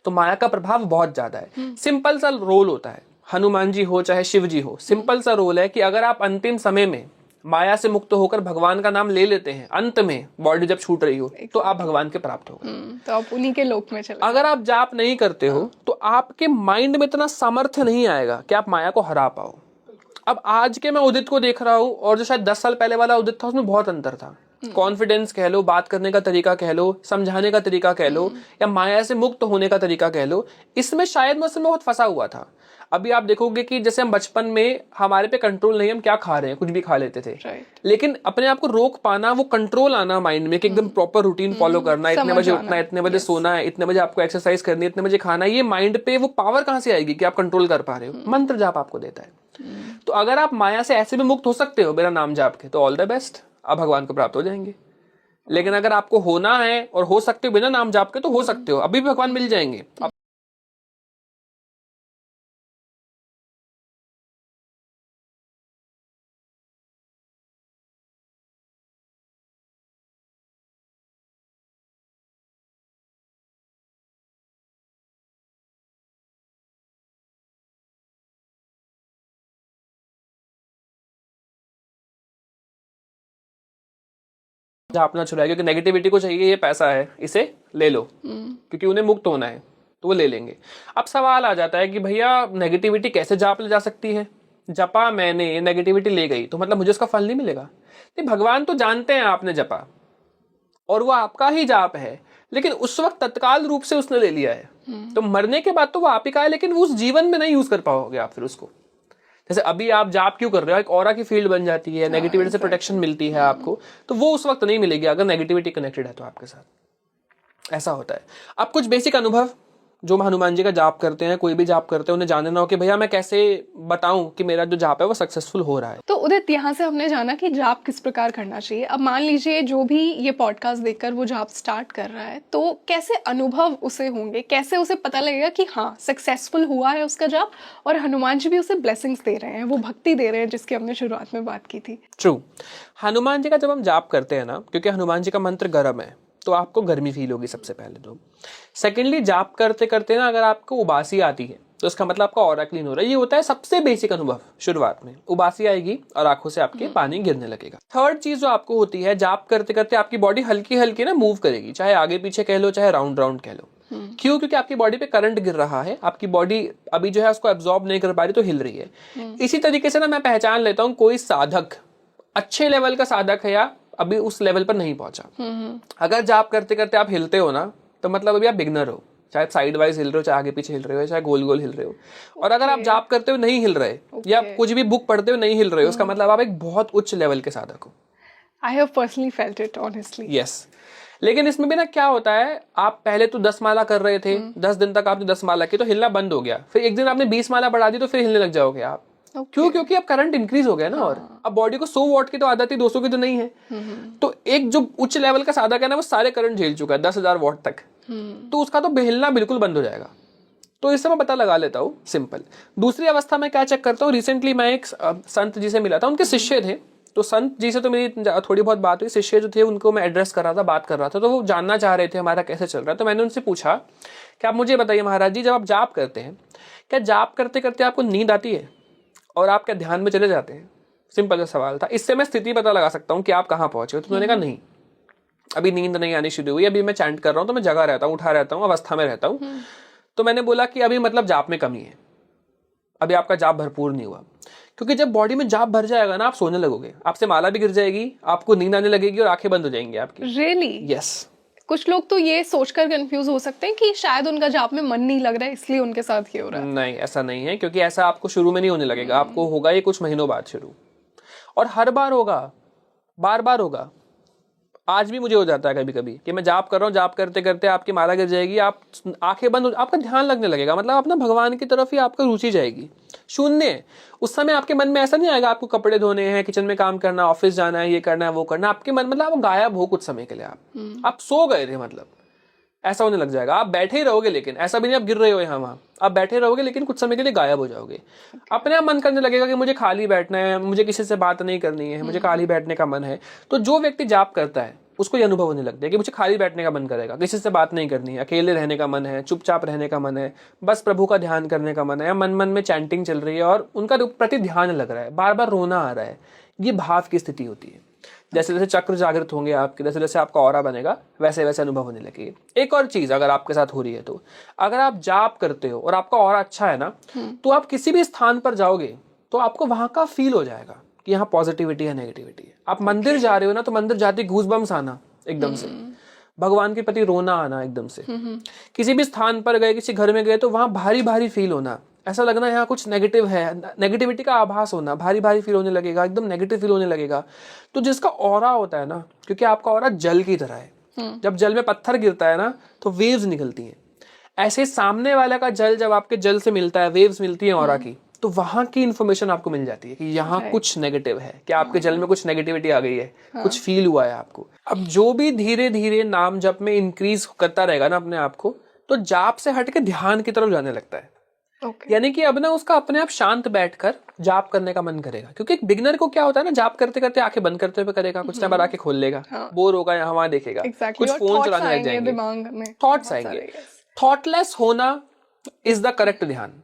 S1: तो माया का प्रभाव बहुत ज्यादा है। सिंपल सा रोल होता है हनुमान जी हो चाहे शिव जी हो, सिंपल सा रोल है कि अगर आप अंतिम समय में माया से मुक्त होकर भगवान का नाम ले लेते हैं, अंत में बॉडी जब छूट रही हो, तो आप भगवान के प्राप्त हो गए।
S2: तो आप उन्हीं के लोक में चले।
S1: अगर आप जाप नहीं करते हो तो आपके माइंड में इतना सामर्थ्य नहीं आएगा कि आप माया को हरा पाओ। अब आज के मैं उदित को देख रहा हूँ और जो शायद 10 साल पहले वाला उदित था, उसमें बहुत अंतर था। कॉन्फिडेंस कह लो, बात करने का तरीका कह लो, समझाने का तरीका कह लो, या माया से मुक्त होने का तरीका कह लो, इसमें शायद मैं उसमें बहुत फंसा हुआ था। अभी आप देखोगे कि जैसे हम बचपन में हमारे पे कंट्रोल नहीं, हम क्या खा रहे हैं, कुछ भी खा लेते थे, लेकिन अपने आप को रोक पाना, वो कंट्रोल आना माइंड में कि एकदम प्रॉपर रूटीन फॉलो करना, इतने बजे उठना है, इतने बजे सोना है, इतने बजे आपको एक्सरसाइज करनी है, इतने बजे खाना है, ये माइंड पे वो पावर कहाँ से आएगी कि आप कंट्रोल कर पा रहे हो? मंत्र जाप आपको देता है। तो अगर आप माया से ऐसे भी मुक्त हो सकते हो बिना नाम जाप के, तो ऑल द बेस्ट, आप भगवान को प्राप्त हो जाएंगे। लेकिन अगर आपको होना है और हो सकते हो बिना नाम जाप के, तो हो सकते हो, अभी भी भगवान मिल जाएंगे। जापना छुड़ाए, क्योंकि नेगेटिविटी को चाहिए ये पैसा है, इसे ले लो, क्योंकि उन्हें मुक्त होना है, तो वो ले लेंगे। अब सवाल आ जाता है कि भैया नेगेटिविटी कैसे जाप ले जा सकती है? जपा मैंने, नेगेटिविटी ले गई, तो मतलब मुझे उसका फल नहीं मिलेगा? नहीं, भगवान तो जानते हैं आपने जपा और वो आपका ही जाप है, लेकिन उस वक्त तत्काल रूप से उसने ले लिया है, तो मरने के बाद तो वो आप ही का है, लेकिन वो उस जीवन में नहीं यूज कर पाओगे आप फिर उसको। जैसे अभी आप जाप क्यों कर रहे हो, एक ऑरा की फील्ड बन जाती है, नेगेटिविटी से प्रोटेक्शन मिलती है आपको, तो वो उस वक्त नहीं मिलेगी अगर नेगेटिविटी कनेक्टेड है तो आपके साथ। ऐसा होता है। अब कुछ बेसिक अनुभव जो हनुमान जी का जाप करते हैं, कोई भी जाप करते हैं, उन्हें जानना हो कि भैया मैं कैसे बताऊं कि मेरा जो जाप है वो सक्सेसफुल हो रहा है।
S2: तो उदित, यहाँ से हमने जाना कि जाप किस प्रकार करना चाहिए। अब मान लीजिए जो भी ये पॉडकास्ट देखकर वो जाप स्टार्ट कर रहा है, तो कैसे अनुभव उसे होंगे, कैसे उसे पता लगेगा कि हाँ सक्सेसफुल हुआ है उसका जाप, और हनुमान जी भी उसे ब्लेसिंग्स दे रहे हैं, वो भक्ति दे रहे हैं जिसकी हमने शुरुआत में बात की थी।
S1: ट्रू। हनुमान जी का जब हम जाप करते हैं ना, क्योंकि हनुमान जी का मंत्र गर्म है, तो आपको गर्मी फील होगी सबसे पहले तो। सेकेंडली, जाप करते करते ना अगर आपको उबासी आती है, तो इसका मतलब आपका ऑरा क्लीन हो रहा है। ये होता है सबसे बेसिक अनुभव। शुरुआत में उबासी आएगी और आंखों से आपके पानी गिरने लगेगा। थर्ड चीज जो आपको होती है, जाप करते करते आपकी बॉडी हल्की हल्की ना मूव करेगी, चाहे आगे पीछे कह लो, चाहे राउंड राउंड कह लो। क्यों? क्योंकि आपकी बॉडी पे करंट गिर रहा है, आपकी बॉडी अभी जो है उसको एब्जॉर्ब नहीं कर पा रही, तो हिल रही है। इसी तरीके से ना मैं पहचान लेता हूँ कोई साधक अच्छे लेवल का साधक है या अभी उस लेवल पर नहीं पहुंचा। अगर जाप करते करते आप हिलते हो ना, तो मतलब अभी आप बिगनर हो, चाहे साइड वाइज हिल रहे हो, चाहे आगे पीछे हिल रहे हो, चाहे गोल गोल हिल रहे हो। और अगर आप जाप करते हुए नहीं हिल रहे या कुछ भी बुक पढ़ते हुए नहीं हिल रहे हो, उसका मतलब आप एक बहुत उच्च लेवल के साधक हो।
S2: I have personally felt it honestly.
S1: Yes. लेकिन इसमें भी ना क्या होता है, आप पहले तो 10 माला कर रहे थे, 10 दिन तक आपने 10 माला की, तो हिलना बंद हो गया। फिर एक दिन आपने 20 माला बढ़ा दी, तो फिर हिलने लग जाओगे आप। क्यों? क्योंकि अब करंट इंक्रीज हो गया ना। और अब बॉडी को 100 वॉट की तो आदत ही, 200 की तो नहीं है। तो एक जो उच्च लेवल का साधक है ना, वो सारे करंट झेल चुका है 10,000 वॉट तक, तो उसका तो हिलना बिल्कुल बंद हो जाएगा। तो इससे मैं पता लगा लेता हूँ सिंपल। दूसरी अवस्था में क्या चेक करता हूँ, रिसेंटली मैं एक संत जी से मिला था, उनके शिष्य थे। तो संत जी से तो मेरी थोड़ी बहुत बात हुई, शिष्य जो थे उनको मैं एड्रेस कर रहा था, बात कर रहा था, तो वो जानना चाह रहे थे हमारा कैसे चल रहा है। तो मैंने उनसे पूछा कि आप मुझे बताइए महाराज जी, जब आप जाप करते हैं, क्या जाप करते करते आपको नींद आती है और आप क्या ध्यान में चले जाते हैं? सिंपल सा सवाल था। इससे मैं स्थिति पता लगा सकता हूँ कि आप कहाँ पहुंचे हो। तो उन्होंने कहा नहीं, अभी नींद नहीं आनी शुरू हुई, अभी मैं चैंट कर रहा हूँ, तो मैं जगा रहता हूँ, उठा रहता हूँ, अवस्था में रहता हूँ। तो मैंने बोला कि अभी मतलब जाप में कमी है, अभी आपका जाप भरपूर नहीं हुआ। क्योंकि जब बॉडी में जाप भर जाएगा ना, आप सोने लगोगे, आपसे माला भी गिर जाएगी, आपको नींद आने लगेगी और आंखें बंद हो जाएंगी आपकी।
S2: रियली?
S1: यस।
S2: कुछ लोग तो ये सोचकर कंफ्यूज हो सकते हैं कि शायद उनका जाप में मन नहीं लग रहा है, इसलिए उनके साथ ये हो रहा है।
S1: नहीं, ऐसा नहीं है, क्योंकि ऐसा आपको शुरू में नहीं होने लगेगा, आपको होगा ये कुछ महीनों बाद शुरू, और हर बार होगा, बार बार होगा। आज भी मुझे हो जाता है कभी कभी कि मैं जाप कर रहा हूँ, जाप करते करते आपकी माला गिर जाएगी, आप आंखें बंद, आपका ध्यान लगने लगेगा, मतलब अपना भगवान की तरफ ही आपका रुचि जाएगी, शून्य। उस समय आपके मन में ऐसा नहीं आएगा आपको कपड़े धोने हैं, किचन में काम करना, ऑफिस जाना है, ये करना है, वो करना। आपके मन मतलब आप गायब हो कुछ समय के लिए, आप सो गए थे, मतलब ऐसा होने लग जाएगा। आप बैठे ही रहोगे, लेकिन ऐसा भी नहीं आप गिर रहे हो यहाँ वहां, आप बैठे रहोगे, लेकिन कुछ समय के लिए गायब हो जाओगे। अपने आप मन करने लगेगा कि मुझे खाली बैठना है, मुझे किसी से बात नहीं करनी है, मुझे खाली बैठने का मन है। तो जो व्यक्ति जाप करता है उसको ये अनुभव होने लगता है कि मुझे खाली बैठने का मन करेगा, किसी से बात नहीं करनी है, अकेले रहने का मन है, चुपचाप रहने का मन है, बस प्रभु का ध्यान करने का मन है, या मन मन में चैंटिंग चल रही है और उनका प्रति ध्यान लग रहा है, बार बार रोना आ रहा है। ये भाव की स्थिति होती है। जैसे जैसे चक्र जागृत होंगे आपके, जैसे जैसे आपका ऑरा बनेगा, वैसे वैसे अनुभव होने लगेगी। एक और चीज अगर आपके साथ हो रही है, तो अगर आप जाप करते हो और आपका ऑरा अच्छा है ना, तो आप किसी भी स्थान पर जाओगे तो आपको वहां का फील हो जाएगा कि यहाँ पॉजिटिविटी है, नेगेटिविटी है। आप मंदिर जा रहे हो ना, तो मंदिर जाते गूज़बम्स आना एकदम से, भगवान के प्रति रोना आना एकदम से। किसी भी स्थान पर गए, किसी घर में गए, तो वहां भारी भारी फील होना, ऐसा लगना यहाँ कुछ नेगेटिव है, नेगेटिविटी का आभास होना, भारी भारी फील होने लगेगा, एकदम नेगेटिव फील होने लगेगा। तो जिसका ऑरा होता है ना, क्योंकि आपका ऑरा जल की तरह है, जब जल में पत्थर गिरता है ना तो वेव्स निकलती हैं, ऐसे सामने वाले का जल जब आपके जल से मिलता है, वेव्स मिलती है ऑरा की, तो वहां की इंफॉर्मेशन आपको मिल जाती है कि यहाँ कुछ नेगेटिव है, कि आपके जल में कुछ नेगेटिविटी आ गई है, कुछ फील हुआ है आपको। अब जो भी धीरे धीरे नाम जप में इंक्रीज करता रहेगा ना अपने आप को, तो जाप से हट के ध्यान की तरफ जाने लगता है। यानी कि अब ना उसका अपने आप शांत बैठकर जाप करने का मन करेगा। क्योंकि एक बिगनर को क्या होता है ना, जाप करते करते आंखें बंद करते हुए करेगा, कुछ टाइम बाद आंखें खोल लेगा, बोर होगा, यहाँ वहां देखेगा, कुछ फोन चलाने लग जाएंगे, थॉट्स आएंगे। थॉटलेस होना इज द करेक्ट ध्यान।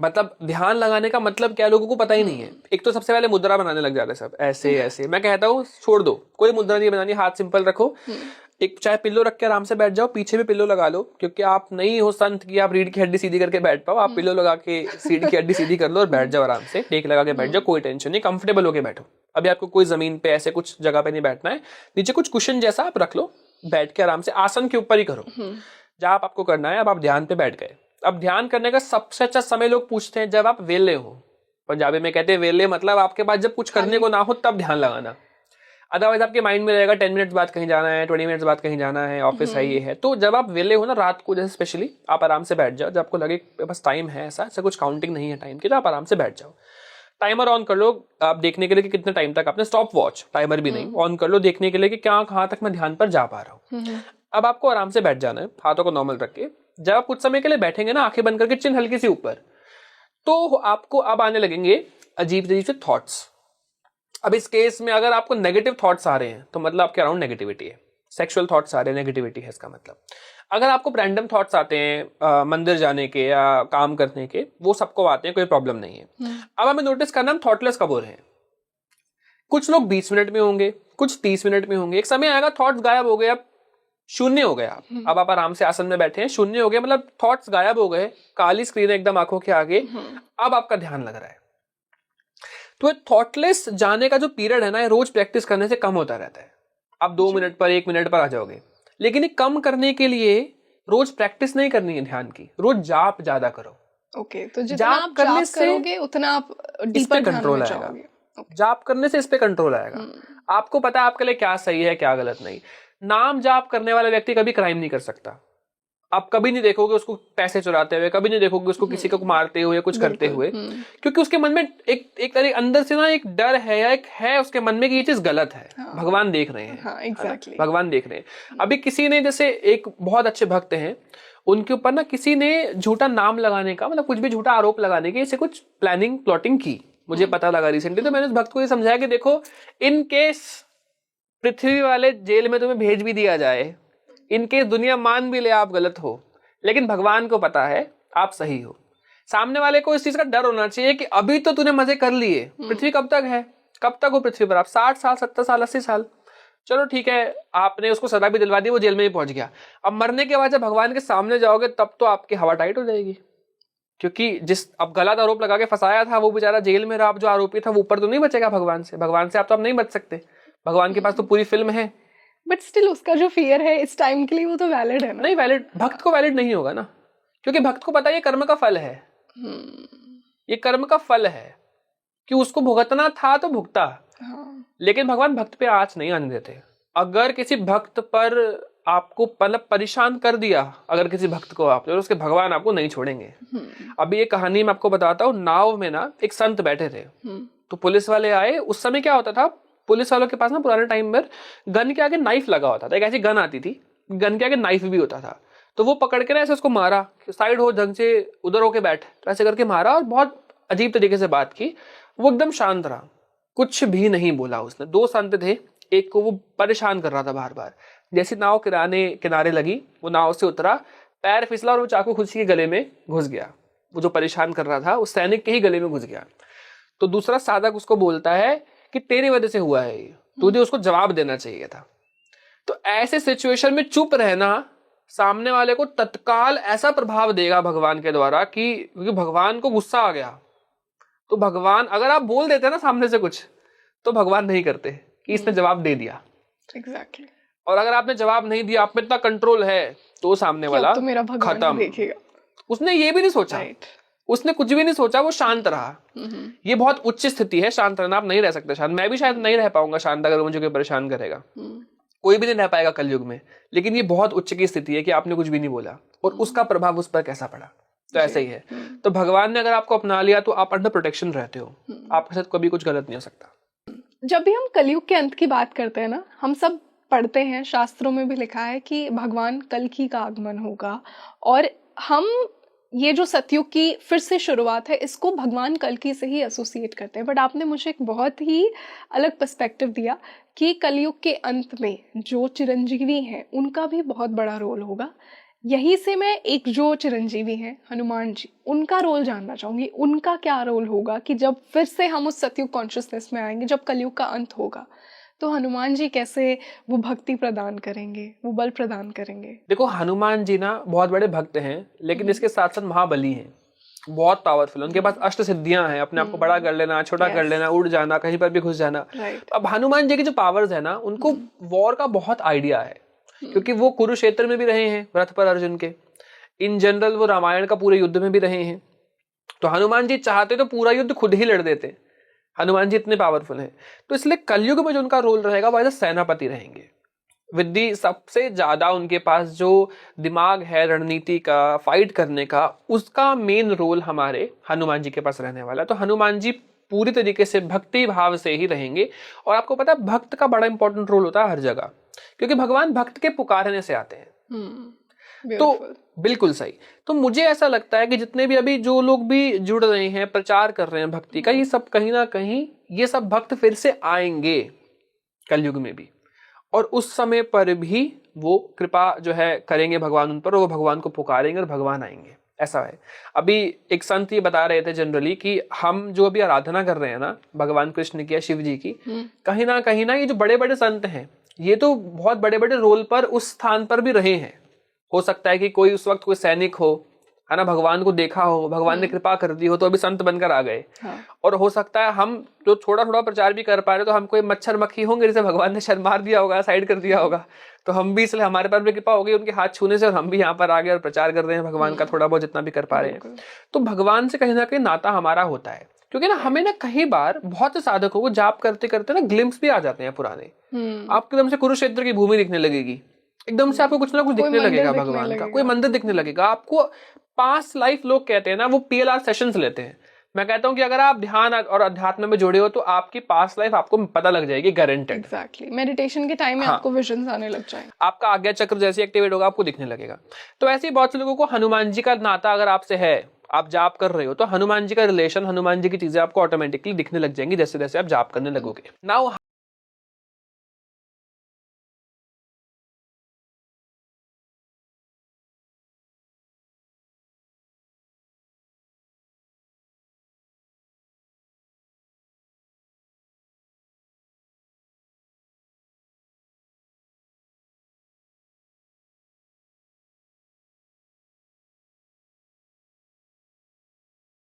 S1: मतलब ध्यान लगाने का मतलब क्या, लोगों को पता ही नहीं है। एक तो सबसे पहले मुद्रा बनाने लग जाते हैं सब, ऐसे ऐसे। मैं कहता हूँ छोड़ दो, कोई मुद्रा नहीं बनानी, हाथ सिंपल रखो, एक चाहे पिल्लो रख के आराम से बैठ जाओ, पीछे भी पिल्लो लगा लो, क्योंकि आप नहीं हो संत की आप रीढ़ की हड्डी सीधी करके बैठ पाओ। आप पिल्लो लगा के रीढ़ की हड्डी सीधी कर लो और बैठ जाओ आराम से, टेक लगा के बैठ जाओ, कोई टेंशन नहीं, कंफर्टेबल होके बैठो। अभी आपको कोई जमीन पे ऐसे कुछ जगह पे नहीं बैठना है, नीचे कुछ कुशन जैसा आप रख लो, बैठ के आराम से आसन के ऊपर ही करो जहां आपको करना है। अब आप ध्यान पे बैठ गए। अब ध्यान करने का सबसे अच्छा समय लोग पूछते हैं जब आप वेले हो। पंजाबी में कहते हैं वेले, मतलब आपके पास जब कुछ करने को ना हो तब ध्यान लगाना। अदरवाइज आपके माइंड में रहेगा 10 मिनट्स बाद कहीं जाना है, 20 मिनट्स बाद कहीं जाना है, ऑफिस है, ये है। तो जब आप वेले हो ना, रात को जैसे स्पेशली, आप आराम से बैठ जाओ। जब आपको लगे बस टाइम है, ऐसा कुछ काउंटिंग नहीं है टाइम की, तो आप आराम से बैठ जाओ। टाइमर ऑन कर लो आप देखने के लिए कि कितने टाइम तक, आपने स्टॉप वॉच, टाइमर भी नहीं, ऑन कर लो देखने के लिए कि क्या कहाँ तक मैं ध्यान पर जा पा रहा हूँ। अब आपको आराम से बैठ जाना है, हाथों को नॉर्मल रख के। जब आप कुछ समय के लिए बैठेंगे ना, आंखें बंद करके, चिन हल्की सी ऊपर, तो आपको अब आने लगेंगे अजीब अजीब से थॉट्स। अब इस केस में अगर आपको नेगेटिव थॉट्स आ रहे हैं तो मतलब आपके अराउंड नेगेटिविटी है। सेक्सुअल थॉट्स आ रहे हैं, नेगेटिविटी है इसका मतलब। अगर आपको रैंडम थॉट्स आते हैं मंदिर जाने के या काम करने के, वो सबको आते हैं, कोई प्रॉब्लम नहीं है। अब हमें नोटिस करना हम थॉटलेस कब हो रहे हैं। कुछ लोग 20 मिनट में होंगे, कुछ 30 मिनट में होंगे। एक समय आएगा थॉट्स गायब हो गए, अब शून्य हो गए आप। अब आप आराम से आसन में बैठे हैं, शून्य हो गए, मतलब थॉट्स गायब हो गए, काली स्क्रीन एकदम आंखों के आगे। अब आपका ध्यान लग रहा है। तो थॉटलेस जाने का जो पीरियड है ना, रोज प्रैक्टिस करने से कम होता रहता है। आप 2 मिनट पर, 1 मिनट पर आ जाओगे। लेकिन ये कम करने के लिए रोज प्रैक्टिस नहीं करनी है ध्यान की, रोज जाप ज्यादा करो।
S2: तो जितना आप जाप करोगे उतना आप डीपर
S1: कंट्रोल आएगा। जाप करने से इस पे कंट्रोल आएगा। आपको पता है आपके लिए क्या सही है, क्या गलत नहीं। नाम जाप करने वाला व्यक्ति कभी क्राइम नहीं कर सकता। आप कभी नहीं देखोगे उसको पैसे चुराते हुए, कभी नहीं देखोगे उसको किसी को मारते हुए, कुछ करते हुए, क्योंकि उसके मन में एक तरह अंदर से ना एक डर है, या एक है उसके मन में कि ये चीज गलत है। भगवान देख रहे हैं, भगवान देख रहे हैं। अभी किसी ने, जैसे एक बहुत अच्छे भक्त हैं, उनके ऊपर ना किसी ने झूठा नाम लगाने का, मतलब कुछ भी झूठा आरोप लगाने की, इसे कुछ प्लानिंग प्लॉटिंग की, मुझे पता लगा रिसेंटली। तो मैंने उस भक्त को ये समझाया कि देखो, इन केस पृथ्वी वाले जेल में तुम्हें भेज भी दिया जाए, इनके दुनिया मान भी ले आप गलत हो, लेकिन भगवान को पता है आप सही हो। सामने वाले को इस चीज का डर होना चाहिए कि अभी तो तूने मजे कर लिए, पृथ्वी कब तक है, कब तक हो पृथ्वी पर आप, 60 साल, 70 साल, 80 साल, चलो ठीक है, आपने उसको सजा भी दिलवा दी, वो जेल में ही पहुंच गया। अब मरने के बाद जब भगवान के सामने जाओगे, तब तो आपकी हवा टाइट हो जाएगी, क्योंकि जिस अब गलत आरोप लगा के फंसाया था वो बेचारा जेल में रहा। अब जो आरोपी था वो ऊपर तो नहीं बचेगा भगवान से। भगवान से आप तो अब नहीं बच सकते, भगवान के पास तो पूरी फिल्म है।
S2: बट स्टिल उसका जो फियर है इस टाइम के लिए, वो तो वैलिड है ना?
S1: नहीं, वैलिड भक्त को वैलिड नहीं होगा ना, क्योंकि भक्त को पता है ये कर्म का फल है। ये कर्म का फल है कि उसको भुगतना था तो भुगता। लेकिन भगवान भक्त पे आँच नहीं आने देते। अगर किसी भक्त पर आपको मतलब परेशान कर दिया, अगर किसी भक्त को आप, तो उसके भगवान आपको नहीं छोड़ेंगे। अभी एक कहानी मैं आपको बताता हूँ। नाव में ना एक संत बैठे थे, तो पुलिस वाले आए। उस समय क्या होता था, पुलिस वालों के पास ना पुराने टाइम पर गन के आगे नाइफ लगा होता था। एक ऐसी गन आती थी, गन के आगे नाइफ भी होता था। तो वो पकड़ के ना ऐसे उसको मारा, साइड हो, ढंग से उधर होके बैठ, तो ऐसे करके मारा और बहुत अजीब तरीके से बात की। वो एकदम शांत रहा, कुछ भी नहीं बोला उसने। 2 संत थे, एक को वो परेशान कर रहा था बार बार। जैसी नाव किनारे लगी, वो नाव से उतरा, पैर फिसला और वो चाकू खुद के गले में घुस गया। वो जो परेशान कर रहा था उस सैनिक के ही गले में घुस गया। तो दूसरा साधक उसको बोलता है कि तेरी वजह से हुआ है ये, तुझे उसको जवाब देना चाहिए था। तो ऐसे सिचुएशन में चुप रहना सामने वाले को तत्काल ऐसा प्रभाव देगा भगवान के द्वारा कि क्योंकि भगवान को गुस्सा आ गया। तो भगवान, अगर आप बोल देते ना सामने से कुछ, तो भगवान नहीं करते कि इसने जवाब दे दिया।
S2: एग्जैक्टली।
S1: और अगर आपने जवाब नहीं दिया, आप में इतना कंट्रोल है, तो सामने वाला
S2: तो मेरा भगवान
S1: खत्म।
S2: देखेगा।
S1: उसने ये भी नहीं सोचा, उसने कुछ भी नहीं सोचा, वो शांत रहा। ये बहुत उच्च स्थिति है, शांत रहना। आप नहीं रह सकते शांत। मैं भी शायद नहीं रह पाऊंगा शांत अगर मुझे कोई परेशान करेगा। कोई भी नहीं रह पाएगा कलयुग में। लेकिन ये बहुत उच्च की स्थिति है कि आपने कुछ भी नहीं बोला और उसका प्रभाव उस पर कैसा पड़ा। तो ऐसा ही है। तो भगवान ने अगर आपको अपना लिया तो आप अंडर प्रोटेक्शन रहते हो, आपके साथ कभी कुछ गलत नहीं हो सकता।
S2: जब भी हम कलयुग के अंत की बात करते हैं ना, हम सब पढ़ते हैं, शास्त्रों में भी लिखा है कि भगवान कल्कि का आगमन होगा, और हम ये जो सतयुग की फिर से शुरुआत है इसको भगवान कल्कि से ही एसोसिएट करते हैं। बट आपने मुझे एक बहुत ही अलग पर्सपेक्टिव दिया कि कलयुग के अंत में जो चिरंजीवी हैं उनका भी बहुत बड़ा रोल होगा। यही से मैं एक जो चिरंजीवी हैं हनुमान जी, उनका रोल जानना चाहूंगी। उनका क्या रोल होगा कि जब फिर से हम उस सतयुग कॉन्शियसनेस में आएंगे, जब कलयुग का अंत होगा, तो हनुमान जी कैसे वो भक्ति प्रदान करेंगे, वो बल प्रदान करेंगे।
S1: देखो, हनुमान जी ना बहुत बड़े भक्त हैं, लेकिन इसके साथ साथ महाबली हैं, बहुत पावरफुल। उनके पास अष्ट सिद्धियां हैं, अपने आप को बड़ा कर लेना, छोटा कर लेना, उड़ जाना, कहीं पर भी घुस जाना। अब हनुमान जी की जो पावर्स है ना, उनको वॉर का बहुत आइडिया है, क्योंकि वो कुरुक्षेत्र में भी रहे हैं रथ पर अर्जुन के। इन जनरल वो रामायण का पूरे युद्ध में भी रहे हैं। तो हनुमान जी चाहते तो पूरा युद्ध खुद ही लड़ देते। हनुमान जी इतने पावरफुल हैं। तो इसलिए कलयुग में जो उनका रोल रहेगा वो एज अ सेनापति रहेंगे। विद्धि सबसे ज्यादा उनके पास जो दिमाग है रणनीति का, फाइट करने का, उसका मेन रोल हमारे हनुमान जी के पास रहने वाला है। तो हनुमान जी पूरी तरीके से भक्ति भाव से ही रहेंगे। और आपको पता है भक्त का बड़ा इंपॉर्टेंट रोल होता है हर जगह, क्योंकि भगवान भक्त के पुकारने से आते हैं। तो बिल्कुल सही। तो मुझे ऐसा लगता है कि जितने भी अभी जो लोग भी जुड़ रहे हैं, प्रचार कर रहे हैं भक्ति का, ये सब कहीं ना कहीं ये सब भक्त फिर से आएंगे कलयुग में भी, और उस समय पर भी वो कृपा जो है करेंगे भगवान उन पर, और वो भगवान को पुकारेंगे और भगवान आएंगे। ऐसा है। अभी एक संत ये बता रहे थे जनरली कि हम जो अभी आराधना कर रहे हैं ना भगवान कृष्ण की या शिव जी की, कहीं ना ये जो बड़े बड़े संत हैं, ये तो बहुत बड़े बड़े रोल पर उस स्थान पर भी रहे हैं। हो सकता है कि कोई उस वक्त कोई सैनिक हो, है ना, भगवान को देखा हो, भगवान ने कृपा कर दी हो, तो अभी संत बनकर आ गए। और हो सकता है हम जो थोड़ा थोड़ा प्रचार भी कर पा रहे, तो हम कोई मच्छर मक्खी होंगे जिसे भगवान ने शर्म मार दिया होगा, साइड कर दिया होगा, तो हम भी इसलिए हमारे पर भी कृपा होगी उनके हाथ छूने से, और हम भी यहाँ पर आ गए और प्रचार कर रहे हैं भगवान का थोड़ा बहुत जितना भी कर पा रहे हैं। तो भगवान से कहीं ना कहीं नाता हमारा होता है। क्योंकि ना हमें ना कई बार बहुत से साधकों को जाप करते करते ना ग्लिम्स भी आ जाते हैं पुराने। आपको एकदम से कुरुक्षेत्र की भूमि दिखने लगेगी, एकदम से आपको कुछ ना कुछ दिखने लगेगा भगवान का, कोई मंदिर दिखने लगेगा आपको। पास्ट लाइफ लोग कहते हैं ना, वो PLR सेशंस लेते हैं। मैं कहता हूं कि अगर आप ध्यान और अध्यात्म में जुड़े हो तो आपकी पास्ट लाइफ आपको पता लग जाएगी, गारंटेड।
S2: एग्जैक्टली। मेडिटेशन के टाइम में आपको विजन्स आने लग जाएंगे,
S1: आपका आज्ञा चक्र जैसे एक्टिवेट होगा आपको दिखने लगेगा। तो ऐसे ही बहुत से लोगों को हनुमान जी का नाता अगर आपसे है, आप जाप कर रहे हो, तो हनुमान जी का रिलेशन, हनुमान जी की चीजें आपको ऑटोमेटिकली दिखने लग जाएंगी जैसे जैसे आप जाप करने लगोगे। नाउ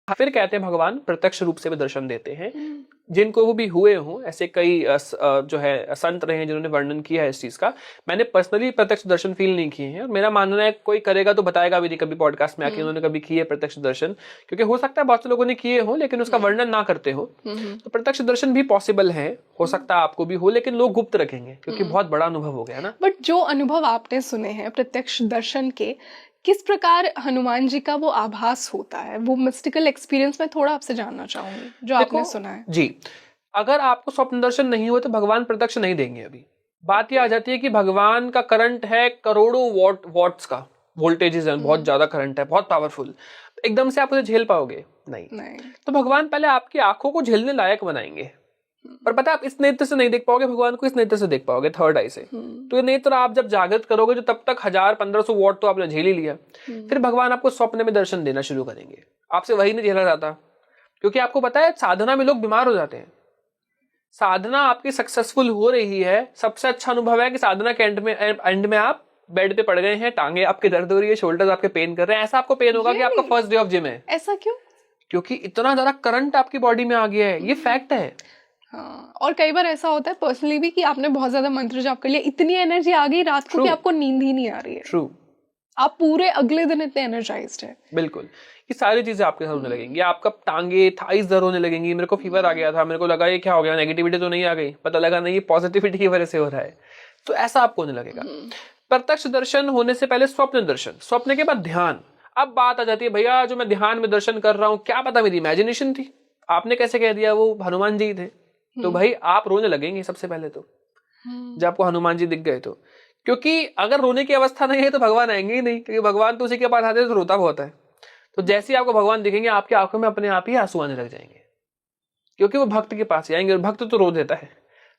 S1: फिर कहते हैं भगवान प्रत्यक्ष रूप से भी दर्शन देते हैं जिनको वो भी हुए हों। ऐसे कई जो है संत रहे हैं जिन्होंने वर्णन किया है इस चीज का। मैंने पर्सनली प्रत्यक्ष दर्शन फील नहीं किए हैं, और मेरा मानना है कोई करेगा तो बताएगा भी नहीं कभी पॉडकास्ट में आके उन्होंने कभी किए प्रत्यक्ष दर्शन, क्योंकि हो सकता है बहुत से लोगों ने किए हो लेकिन उसका वर्णन ना करते हो। तो प्रत्यक्ष दर्शन भी पॉसिबल है, हो सकता है आपको भी हो, लेकिन लोग गुप्त रखेंगे क्योंकि बहुत बड़ा अनुभव हो गया ना।
S2: बट जो अनुभव आपने सुने हैं प्रत्यक्ष दर्शन के, किस प्रकार हनुमान जी का वो आभास होता है, वो मिस्टिकल एक्सपीरियंस में थोड़ा आपसे जानना चाहूंगी जो आपने सुना है।
S1: जी, अगर आपको स्वप्न दर्शन नहीं हुए तो भगवान प्रत्यक्ष नहीं देंगे। अभी बात ये आ जाती है कि भगवान का करंट है करोड़ों वॉट्स का, वोल्टेजेस है, बहुत ज्यादा करंट है, बहुत पावरफुल। एकदम से आप उसे झेल पाओगे? नहीं। तो भगवान पहले आपकी आंखों को झेलने लायक बनाएंगे, पर पता है आप इस नेत्र से नहीं देख पाओगे भगवान को, इस नेत्र से देख पाओगे, थर्ड आई से। तो ये नेत्र आप जब जागृत करोगे तो तब तक 1000-1500 वॉट तो आपने झेल ही लिया। फिर भगवान आपको स्वप्न में दर्शन देना शुरू करेंगे, आपसे वही नहीं झेला जाता। क्योंकि आपको पता है साधना में लोग बीमार हो जाते हैं। साधना आपकी सक्सेसफुल हो रही है, सबसे अच्छा अनुभव है कि साधना के एंड में आप बेड पे पड़ गए हैं, टांगे आपके दर्द हो रही है, शोल्डर्स आपके पेन कर रहे हैं, ऐसा आपको पेन होगा कि आपका फर्स्ट डे ऑफ जिम है।
S2: ऐसा क्यों?
S1: क्योंकि इतना ज्यादा करंट आपकी बॉडी में आ गया है, ये फैक्ट है।
S2: हाँ, और कई बार ऐसा होता है पर्सनली भी कि आपने बहुत ज्यादा मंत्र जाप कर लिया, इतनी एनर्जी आ गई रात को कि आपको नींद ही नहीं आ रही है।
S1: ट्रू।
S2: आप पूरे अगले दिन इतने एनर्जाइज्ड है।
S1: बिल्कुल, ये सारी चीजें आपके साथ होने लगेंगी। आपका टांगे थाइस दर्द होने लगेंगी। मेरे को फीवर आ गया था, मेरे को लगा ये क्या हो गया, नेगेटिविटी तो नहीं आ गई, पता लगा नहीं ये पॉजिटिविटी की वजह से हो रहा है। तो ऐसा आपको होने लगेगा। प्रत्यक्ष दर्शन होने से पहले स्वप्न दर्शन, स्वप्न के बाद ध्यान। अब बात आ जाती है भैया जो मैं ध्यान में दर्शन कर रहा हूँ, क्या पता मेरी इमेजिनेशन थी, आपने कैसे कह दिया वो हनुमान जी थे। तो भाई आप रोने लगेंगे सबसे पहले तो, जब आपको हनुमान जी दिख गए तो। क्योंकि अगर रोने की अवस्था नहीं है तो भगवान आएंगे ही नहीं, क्योंकि भगवान तो उसी के पास आते हैं तो रोता बहुत है। तो जैसे ही आपको भगवान दिखेंगे आपकी आंखों में अपने आप ही आंसू आने लग जाएंगे, क्योंकि वो भक्त के पास ही आएंगे, और भक्त तो रो देता है,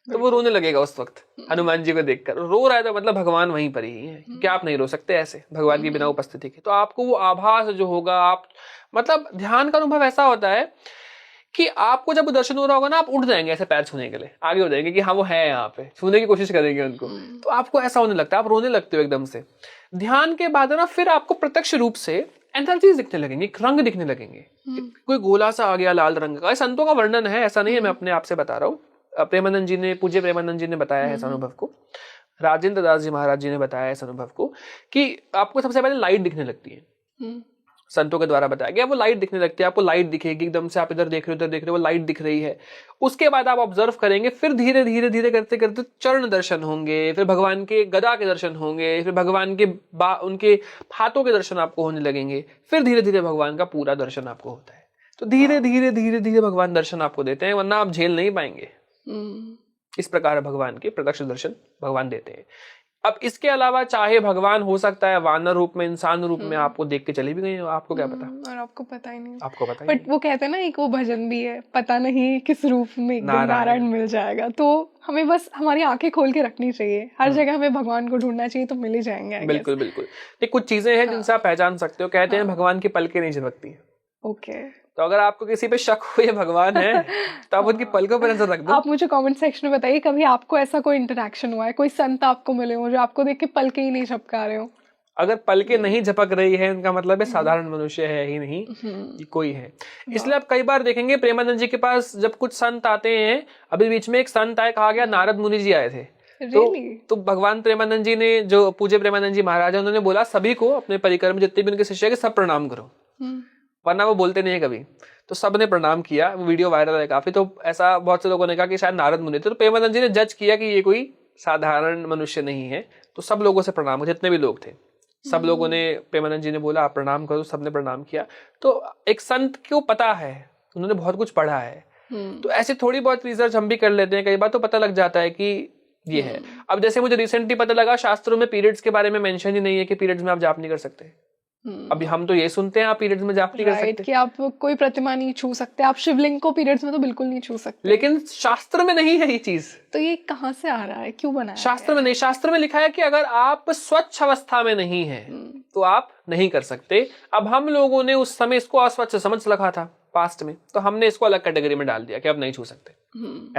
S1: तो वो रोने लगेगा उस वक्त। हनुमान जी को देखकर रो रहा है तो मतलब भगवान वहीं पर ही है, क्या आप नहीं रो सकते ऐसे भगवान की बिना उपस्थिति के। तो आपको वो आभास जो होगा, आप मतलब ध्यान का अनुभव ऐसा होता है कि आपको जब दर्शन हो रहा होगा ना, आप उठ जाएंगे ऐसे पैर छूने के लिए, आगे हो जाएंगे कि हाँ वो है यहाँ पे, छूने की कोशिश करेंगे उनको। तो आपको ऐसा होने लगता है, आप रोने लगते हो एकदम से। ध्यान के बाद ना फिर आपको प्रत्यक्ष रूप से एनर्जीज दिखने लगेंगी, रंग दिखने लगेंगे। कोई गोला सा आ गया लाल रंग का, संतों का वर्णन है, ऐसा नहीं है, मैं अपने आप से बता रहा हूँ। प्रेमानंद जी ने, पूज्य प्रेमानंद जी ने बताया है इस अनुभव को, राजेंद्र दास जी महाराज जी ने बताया इस अनुभव को, कि आपको सबसे पहले लाइट दिखने लगती है। संतों के द्वारा बताया गया, वो लाइट दिखने लगती है, आपको लाइट दिखेगी एकदम से, आप इधर देख रहे हो उधर देख रहे हो, वो लाइट दिख रही है। उसके बाद आप ऑब्जर्व करेंगे, फिर धीरे धीरे धीरे करते करते चरण दर्शन होंगे, फिर भगवान के गदा के दर्शन होंगे, फिर भगवान के उनके हाथों के दर्शन आपको होने लगेंगे, फिर धीरे धीरे भगवान का पूरा दर्शन आपको होता है। तो धीरे धीरे धीरे धीरे भगवान दर्शन आपको देते हैं, वरना आप झेल नहीं पाएंगे। इस प्रकार भगवान के प्रत्यक्ष दर्शन भगवान देते हैं। अब इसके अलावा चाहे भगवान हो सकता है वानर रूप में, इंसान रूप में आपको देख के चली भी गई हो, आपको क्या पता,
S2: और आपको पता ही नहीं,
S1: आपको पता ही
S2: बट वो कहते हैं ना, एक वो भजन भी है, पता नहीं किस रूप में एक दिन नारायण मिल जाएगा। तो हमें बस हमारी आंखें खोल के रखनी चाहिए, हर जगह हमें भगवान को ढूंढना चाहिए, तो मिल ही जाएंगे।
S1: बिल्कुल बिल्कुल। ये कुछ चीजें हैं जिनसे आप पहचान सकते हो। कहते हैं भगवान की पलकें नहीं झपकती है।
S2: ओके,
S1: तो अगर आपको किसी पे शक हो ये भगवान है तो आप उनकी पलकों पर नजर रख दो।
S2: आप मुझे कमेंट सेक्शन में बताइए, कभी आपको ऐसा कोई इंटरेक्शन हुआ है, कोई संत आपको मिले हो जो आपको देख के पलके ही नहीं झपका रहे हो?
S1: अगर पलके नहीं झपक रही है उनका मतलब है साधारण मनुष्य है ही नहीं, ये कोई है। इसलिए आप कई बार देखेंगे प्रेमानंद जी के पास जब कुछ संत आते हैं, अभी बीच में एक संत आए, कहा गया नारद मुनि जी आए थे। तो भगवान प्रेमानंद जी ने, जो पूज्य प्रेमानंद जी महाराज है, उन्होंने बोला सभी को अपने परिकर में जितने भी उनके शिष्य है सब प्रणाम करो, वरना वो बोलते नहीं है कभी। तो सबने प्रणाम किया, वो वीडियो वायरल है काफी। तो ऐसा बहुत से लोगों ने कहा कि शायद नारद मुनि थे। तो प्रेमानंद जी ने जज किया कि ये कोई साधारण मनुष्य नहीं है, तो सब लोगों से प्रणाम, जितने भी लोग थे सब लोगों ने, प्रेमानंद जी ने बोला आप प्रणाम करो, सबने प्रणाम किया। तो एक संत को पता है, उन्होंने बहुत कुछ पढ़ा है, तो ऐसे थोड़ी बहुत रिसर्च हम भी कर लेते हैं, कई बार तो पता लग जाता है कि ये है। अब जैसे मुझे रिसेंटली पता लगा शास्त्रों में पीरियड्स के बारे में मेंशन ही नहीं है कि पीरियड्स में आप जाप नहीं कर सकते। अभी हम तो ये सुनते हैं आप पीरियड्स में जाप नहीं कर सकते,
S2: कि आप कोई प्रतिमा नहीं छू सकते, आप शिवलिंग को पीरियड्स में तो बिल्कुल नहीं छू सकते,
S1: लेकिन शास्त्र में नहीं है ये चीज।
S2: तो ये कहाँ से आ रहा है, क्यों बना है?
S1: शास्त्र में नहीं, शास्त्र में लिखा है कि अगर आप स्वच्छ अवस्था में नहीं है तो आप नहीं कर सकते। अब हम लोगों ने उस समय इसको अस्वच्छ समझ रखा था पास्ट में, तो हमने इसको अलग कैटेगरी में डाल दिया कि अब नहीं छू सकते,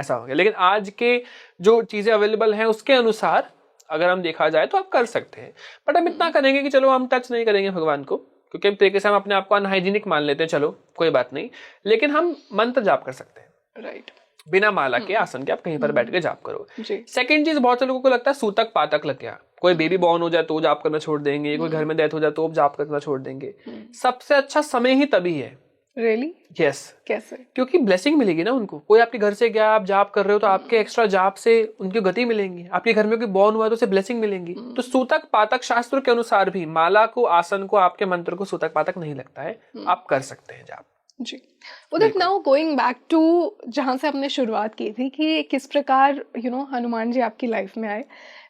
S1: ऐसा हो गया। लेकिन आज के जो चीजें अवेलेबल हैं उसके अनुसार अगर हम देखा जाए तो आप कर सकते हैं। बट हम इतना करेंगे कि चलो हम टच नहीं करेंगे भगवान को, क्योंकि एक तरीके से हम अपने आप को अनहाइजीनिक मान लेते हैं, चलो कोई बात नहीं, लेकिन हम मंत्र जाप कर सकते हैं।
S2: राइट,
S1: बिना माला के आसन के आप कहीं पर बैठ के जाप करो। सेकंड चीज, बहुत से लोगों को लगता है सूतक पातक लग गया, कोई बेबी बॉर्न हो जाए तो जाप करना छोड़ देंगे, कोई घर में डेथ हो जाए तो जाप करना छोड़ देंगे। सबसे अच्छा समय ही तभी है।
S2: रियली?
S1: यस।
S2: कैसे?
S1: क्योंकि ब्लेसिंग मिलेगी ना उनको। कोई आपके घर से गया, आप जाप कर रहे हो तो आपके एक्स्ट्रा जाप से उनकी गति मिलेंगी। आपके घर में कोई बॉर्न हुआ तो उसे ब्लेसिंग मिलेंगी। तो सूतक पातक शास्त्र के अनुसार भी माला को, आसन को, आपके मंत्र को सूतक पातक नहीं लगता है, आप कर सकते हैं जाप।
S2: जी, उदित, नाउ गोइंग बैक टू जहाँ से हमने शुरुआत की थी कि किस प्रकार हनुमान जी आपकी लाइफ में आए।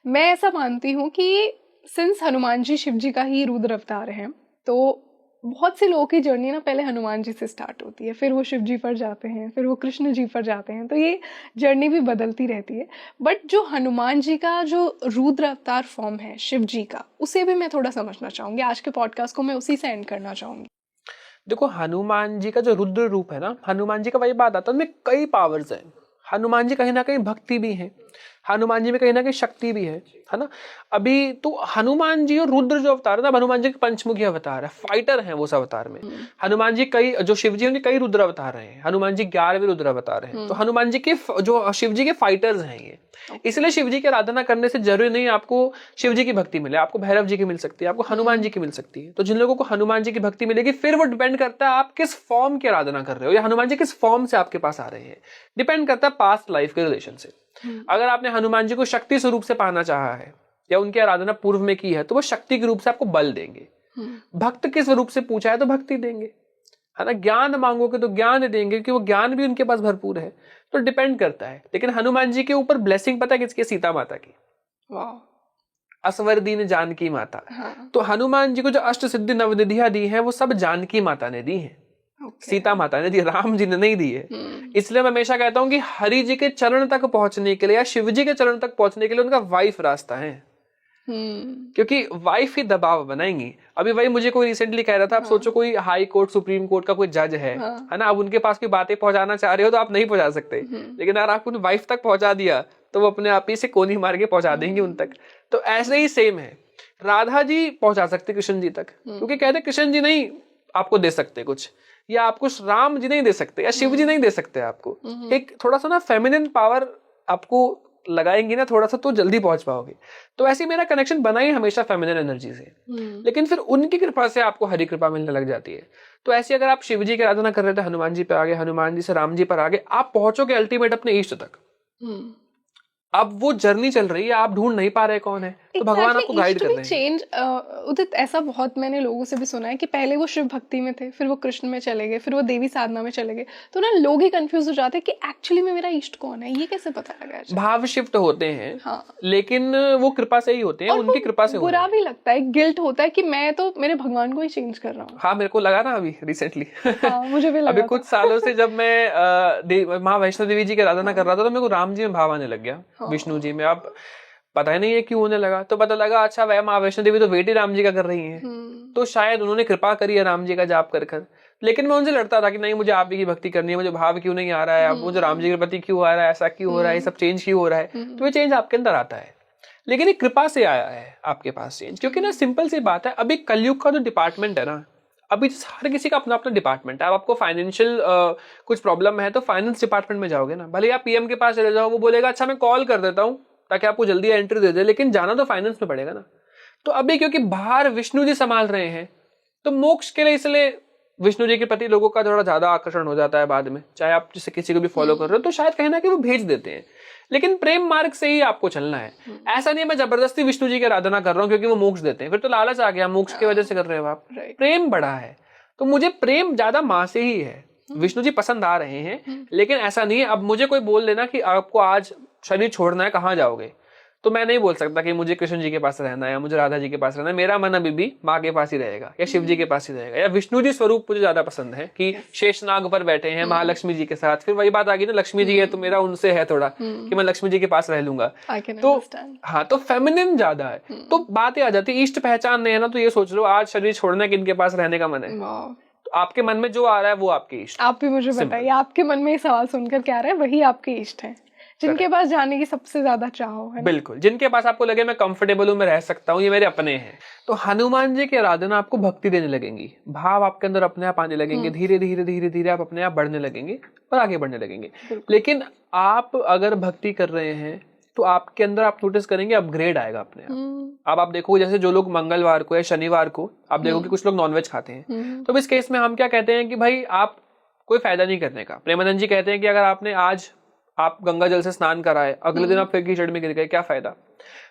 S2: मैं ऐसा मानती हूँ कि सिंस हनुमान जी शिव जी का ही रुद्र अवतार हैं, तो बहुत से लोगों की जर्नी ना पहले हनुमान जी से स्टार्ट होती है, फिर वो शिव जी पर जाते हैं, फिर वो कृष्ण जी पर जाते हैं, तो ये जर्नी भी बदलती रहती है। बट जो हनुमान जी का जो रुद्र अवतार फॉर्म है शिव जी का, उसे भी मैं थोड़ा समझना चाहूँगी। आज के पॉडकास्ट को मैं उसी से एंड करना चाहूँगी।
S1: देखो, हनुमान जी का जो रुद्र रूप है ना, हनुमान जी का वही बात आता है, उनमें कई पावर्स हैं। हनुमान जी कहीं ना कहीं भक्ति भी है, हनुमान जी में कहीं ना कहीं शक्ति भी है ना। अभी तो हनुमान जी और रुद्र जो अवतार है ना, हनुमान जी के पंचमुखी अवतार है, फाइटर हैं वो उस अवतार में। हनुमान जी कई, जो शिव जी उनके कई रुद्र अवतार हैं, हनुमान जी 11वें रुद्र अवतार हैं। तो हनुमान जी के जो शिव जी के फाइटर्स हैं ये, इसलिए शिव जी की आराधना करने से जरूरी नहीं आपको शिव जी की भक्ति मिले, आपको भैरव जी की मिल सकती है, आपको हनुमान जी की मिल सकती है। तो जिन लोगों को हनुमान जी की भक्ति मिलेगी, फिर वो डिपेंड करता है आप किस फॉर्म की आराधना कर रहे हो, या हनुमान जी किस फॉर्म से आपके पास आ रहे हैं, डिपेंड करता है पास्ट लाइफ के रिलेशन से। अगर आपने हनुमान जी को शक्ति स्वरूप से पाना चाहा है, या उनकी आराधना पूर्व में की है, तो वो शक्ति के रूप से आपको बल देंगे। भक्त के स्वरूप से पूछा है तो भक्ति देंगे, है ना। ज्ञान मांगोगे तो ज्ञान देंगे, क्योंकि वो ज्ञान भी उनके पास भरपूर है। तो डिपेंड करता है। लेकिन हनुमान जी के ऊपर ब्लेसिंग पता है किसकी? सीता माता की। असवर दीन जानकी माता। तो हनुमान जी को जो अष्ट सिद्धि नवनिधियां दी हैं, वो सब जानकी माता ने दी है, सीता माता ने दी, राम जी ने नहीं दी है। इसलिए मैं हमेशा कहता हूं कि हरि जी के चरण तक पहुंचने के लिए, या शिव जी के चरण तक पहुंचने के लिए उनका वाइफ रास्ता है। क्योंकि वाइफ ही दबाव बनाएंगी। अभी वही मुझे कोई रिसेंटली कह रहा था, आप सोचो कोई हाई कोर्ट सुप्रीम कोर्ट का कोई जज है ना, अब उनके पास कोई बातें पहुंचाना चाह रहे हो तो आप नहीं पहुंचा सकते, लेकिन अगर आप उन्हें वाइफ तक पहुंचा दिया तो वो अपने आप ही से कोनी मार के पहुंचा देंगे उन तक। तो ऐसे ही सेम है, राधा जी पहुंचा सकते कृष्ण जी तक, क्योंकि कहते कृष्ण जी नहीं आपको दे सकते कुछ, या आपको राम जी नहीं दे सकते, या शिव जी नहीं दे सकते आपको। एक थोड़ा सा ना फेमिनिन पावर आपको लगाएंगी ना थोड़ा सा, तो जल्दी पहुंच पाओगे। तो ऐसे मेरा कनेक्शन बना ही हमेशा फेमिनिन एनर्जी से। लेकिन फिर उनकी कृपा से आपको हरि कृपा मिलने लग जाती है। तो ऐसे अगर आप शिव जी की आराधना कर रहे थे, हनुमान जी पे आगे, हनुमान जी से राम जी पर आगे, आप पहुंचोगे अल्टीमेट अपने इष्ट तक। अब वो जर्नी चल रही है, आप ढूंढ नहीं पा रहे कौन है, तो भगवान आपको गाइड कर रहे हैं।
S2: चेंज उदित, ऐसा बहुत मैंने लोगों से भी सुना है कि पहले वो शिव भक्ति में थे, फिर वो कृष्ण में चले गए, फिर वो देवी साधना में चले गए, तो ना लोग ही कंफ्यूज हो जाते हैं कि एक्चुअली में मेरा इष्ट कौन है, ये कैसे पता लगा?
S1: भाव शिफ्ट होते हैं, हाँ, लेकिन वो कृपा से ही होते हैं, उनकी कृपा से।
S2: बुरा भी लगता है, गिल्ट होता है कि मैं तो मेरे भगवान को ही चेंज कर रहा हूँ।
S1: हाँ, मेरे को लगा ना अभी रिसेंटली,
S2: मुझे भी लगा
S1: अभी कुछ सालों से जब मैं माँ वैष्णो देवी जी की आराधना कर रहा था, तो मेरे को राम जी में भाव आने लग गया, विष्णु जी में। अब पता ही नहीं है क्यों होने लगा, तो पता लगा अच्छा वह माँ वैष्णो देवी तो वेट ही राम जी का कर रही हैं, तो शायद उन्होंने कृपा करी है राम जी का जाप कर कर। लेकिन मैं उनसे लड़ता था कि नहीं, मुझे आप ही की भक्ति करनी है, मुझे भाव क्यों नहीं आ रहा है, अब मुझे राम जी के प्रति क्यों आ रहा है, ऐसा क्यों हो रहा है, ये सब चेंज क्यों हो रहा है। तो ये चेंज आपके अंदर आता है, लेकिन ये कृपा से आया है आपके पास चेंज। क्योंकि ना सिंपल सी बात है, अभी कलयुग का जो डिपार्टमेंट है ना, अभी हर किसी का अपना अपना डिपार्टमेंट है। अब आपको फाइनेंशियल कुछ प्रॉब्लम है तो फाइनेंस डिपार्टमेंट में जाओगे ना, भले आप पीएम के पास चले जाओ, वो बोलेगा अच्छा मैं कॉल कर देता हूँ ताकि आपको जल्दी एंट्री दे दे, लेकिन जाना तो फाइनेंस में पड़ेगा ना। तो अभी क्योंकि बाहर विष्णु जी संभाल रहे हैं, तो मोक्ष के लिए इसलिए विष्णु जी के प्रति लोगों का थोड़ा ज्यादा आकर्षण हो जाता है बाद में। चाहे आप जिसे किसी को भी फॉलो कर रहे हो, तो शायद कहीं ना कहीं वो भेज देते हैं, लेकिन प्रेम मार्ग से ही आपको चलना है। ऐसा नहीं मैं जबरदस्ती विष्णु जी की आराधना कर रहा हूँ क्योंकि वो मोक्ष देते हैं, फिर तो लालच आ गया, मोक्ष की वजह से कर रहे हो आप। प्रेम बड़ा है, तो मुझे प्रेम ज्यादा माँ से ही है। विष्णु जी पसंद आ रहे हैं, लेकिन ऐसा नहीं है अब मुझे कोई बोल देना कि आपको आज शरीर छोड़ना है, कहाँ जाओगे, तो मैं नहीं बोल सकता कि मुझे कृष्ण जी के पास रहना है या मुझे राधा जी के पास रहना है। मेरा मन अभी भी माँ के पास ही रहेगा, या शिव जी के पास ही रहेगा, या विष्णु जी स्वरूप मुझे ज्यादा पसंद है कि शेषनाग पर बैठे हैं महालक्ष्मी जी के साथ। फिर वही बात आ गई ना, लक्ष्मी जी है तो मेरा उनसे है थोड़ा कि मैं लक्ष्मी जी के पास रह लूंगा। तो हाँ, तो फेमिनिन ज्यादा है, तो बातें आ जाती है। इष्ट पहचान नहीं है ना, तो ये सोच लो आज शरीर छोड़ना किन के पास रहने का मन है, तो आपके मन में जो आ रहा है वो आपके इष्ट।
S2: आप भी मुझे बताइए, आपके मन में ये सवाल सुनकर क्या आ रहा है, वही आपके इष्ट है जिनके पास जाने की सबसे ज्यादा चाहो है।
S1: बिल्कुल, जिनके पास आपको लगे मैं कंफर्टेबल हूं, मैं रह सकता हूं, ये मेरे अपने हैं। तो हनुमान जी की आराधना आपको भक्ति देने लगेंगी, भाव आपके अंदर अपने आप आने लगेंगे, धीरे धीरे धीरे धीरे आप अपने आप बढ़ने लगेंगे और आगे बढ़ने लगेंगे। लेकिन आप अगर भक्ति कर रहे हैं तो आपके अंदर आप नोटिस करेंगे अपग्रेड आएगा अपने आप। अब आप देखोगे जैसे जो लोग मंगलवार को या शनिवार को आप देखोगे कुछ लोग नॉनवेज खाते हैं, तो इस केस में हम क्या कहते हैं कि भाई आप कोई फायदा नहीं करने का। प्रेमानंद जी कहते हैं कि अगर आपने आज आप गंगा जल से स्नान कराए, अगले दिन आप फिर कीचड़ में गिर गए, क्या फायदा।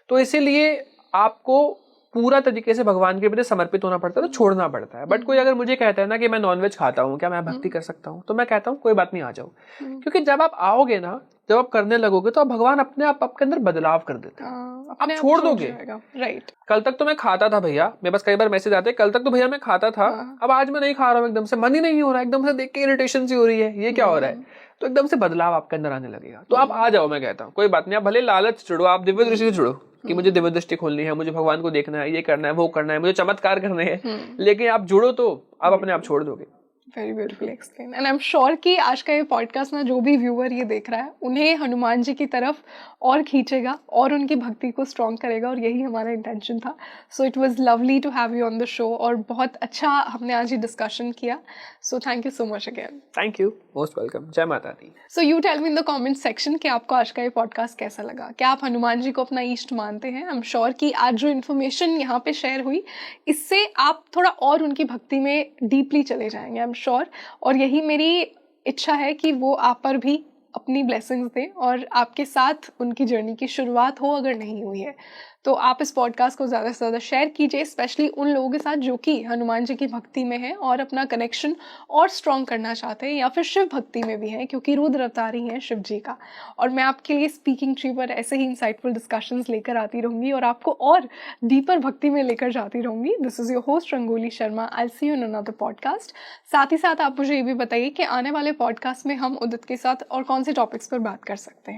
S1: तो इसीलिए आपको पूरा तरीके से भगवान के प्रति समर्पित होना पड़ता है, तो छोड़ना पड़ता है। बट कोई अगर मुझे कहता है ना कि मैं नॉनवेज खाता हूँ, क्या मैं भक्ति कर सकता हूँ, तो मैं कहता हूँ कोई बात नहीं, आ जाओ। क्योंकि जब आप आओगे ना, जब आप करने लगोगे, तो भगवान अपने आप आपके अंदर बदलाव कर देते हैं, आप छोड़ दोगे।
S2: राइट।
S1: कल तक तो मैं खाता था भैया, मेरे पास कई बार मैसेज आते हैं, कल तक तो भैया मैं खाता था, अब आज मैं नहीं खा रहा हूँ, एकदम से मन ही नहीं हो रहा, एकदम से देख के इरिटेशन सी हो रही है, ये क्या हो रहा है। तो एकदम से बदलाव आपके अंदर आने लगेगा। तो आप आ जाओ, मैं कहता हूँ कोई बात नहीं, आप भले लालच जुड़ो, आप दिव्य दृष्टि से जुड़ो कि मुझे दिव्य दृष्टि खोलनी है, मुझे भगवान को देखना है, ये करना है, वो करना है, मुझे चमत्कार करने हैं, लेकिन आप जुड़ो तो आप अपने आप छोड़ दोगे।
S2: Very beautifully explain. And I am sure कि आज का ये पॉडकास्ट ना जो भी व्यूअर ये देख रहा है, उन्हें हनुमान जी की तरफ और खींचेगा और उनकी भक्ति को स्ट्रॉन्ग करेगा, और यही हमारा इंटेंशन था। So it was lovely to have you on the show, और बहुत अच्छा हमने आज ये डिस्कशन किया। So thank you so much again.
S1: Thank you, most welcome. जय माता दी।
S2: So you tell me in the comment section कि आपको आज का ये पॉडकास्ट कैसा लगा। क्या आप हनुमान जी को अपना इष्ट मानते हैं? आई एम श्योर कि आज जो इन्फॉर्मेशन यहाँ पे शेयर हुई, इससे आप थोड़ा और उनकी भक्ति में डीपली चले जाएंगे, आई एम श्योर। और यही मेरी इच्छा है कि वो आप पर भी अपनी ब्लेसिंग्स दें और आपके साथ उनकी जर्नी की शुरुआत हो, अगर नहीं हुई है तो आप इस पॉडकास्ट को ज़्यादा से ज़्यादा शेयर कीजिए, स्पेशली उन लोगों के साथ जो कि हनुमान जी की भक्ति में है और अपना कनेक्शन और स्ट्रॉन्ग करना चाहते हैं, या फिर शिव भक्ति में भी हैं, क्योंकि रुद्र अवतार ही हैं शिव जी का। और मैं आपके लिए स्पीकिंग ट्री पर ऐसे ही इंसाइटफुल डिस्कशंस लेकर आती रहूँगी और आपको और डीपर भक्ति में लेकर जाती रहूँगी। This is your host rangoli Sharma. I will see you in another podcast. साथ ही साथ आप मुझे ये भी बताइए कि आने वाले पॉडकास्ट में हम उदित के साथ और कौन से टॉपिक्स पर बात कर सकते हैं।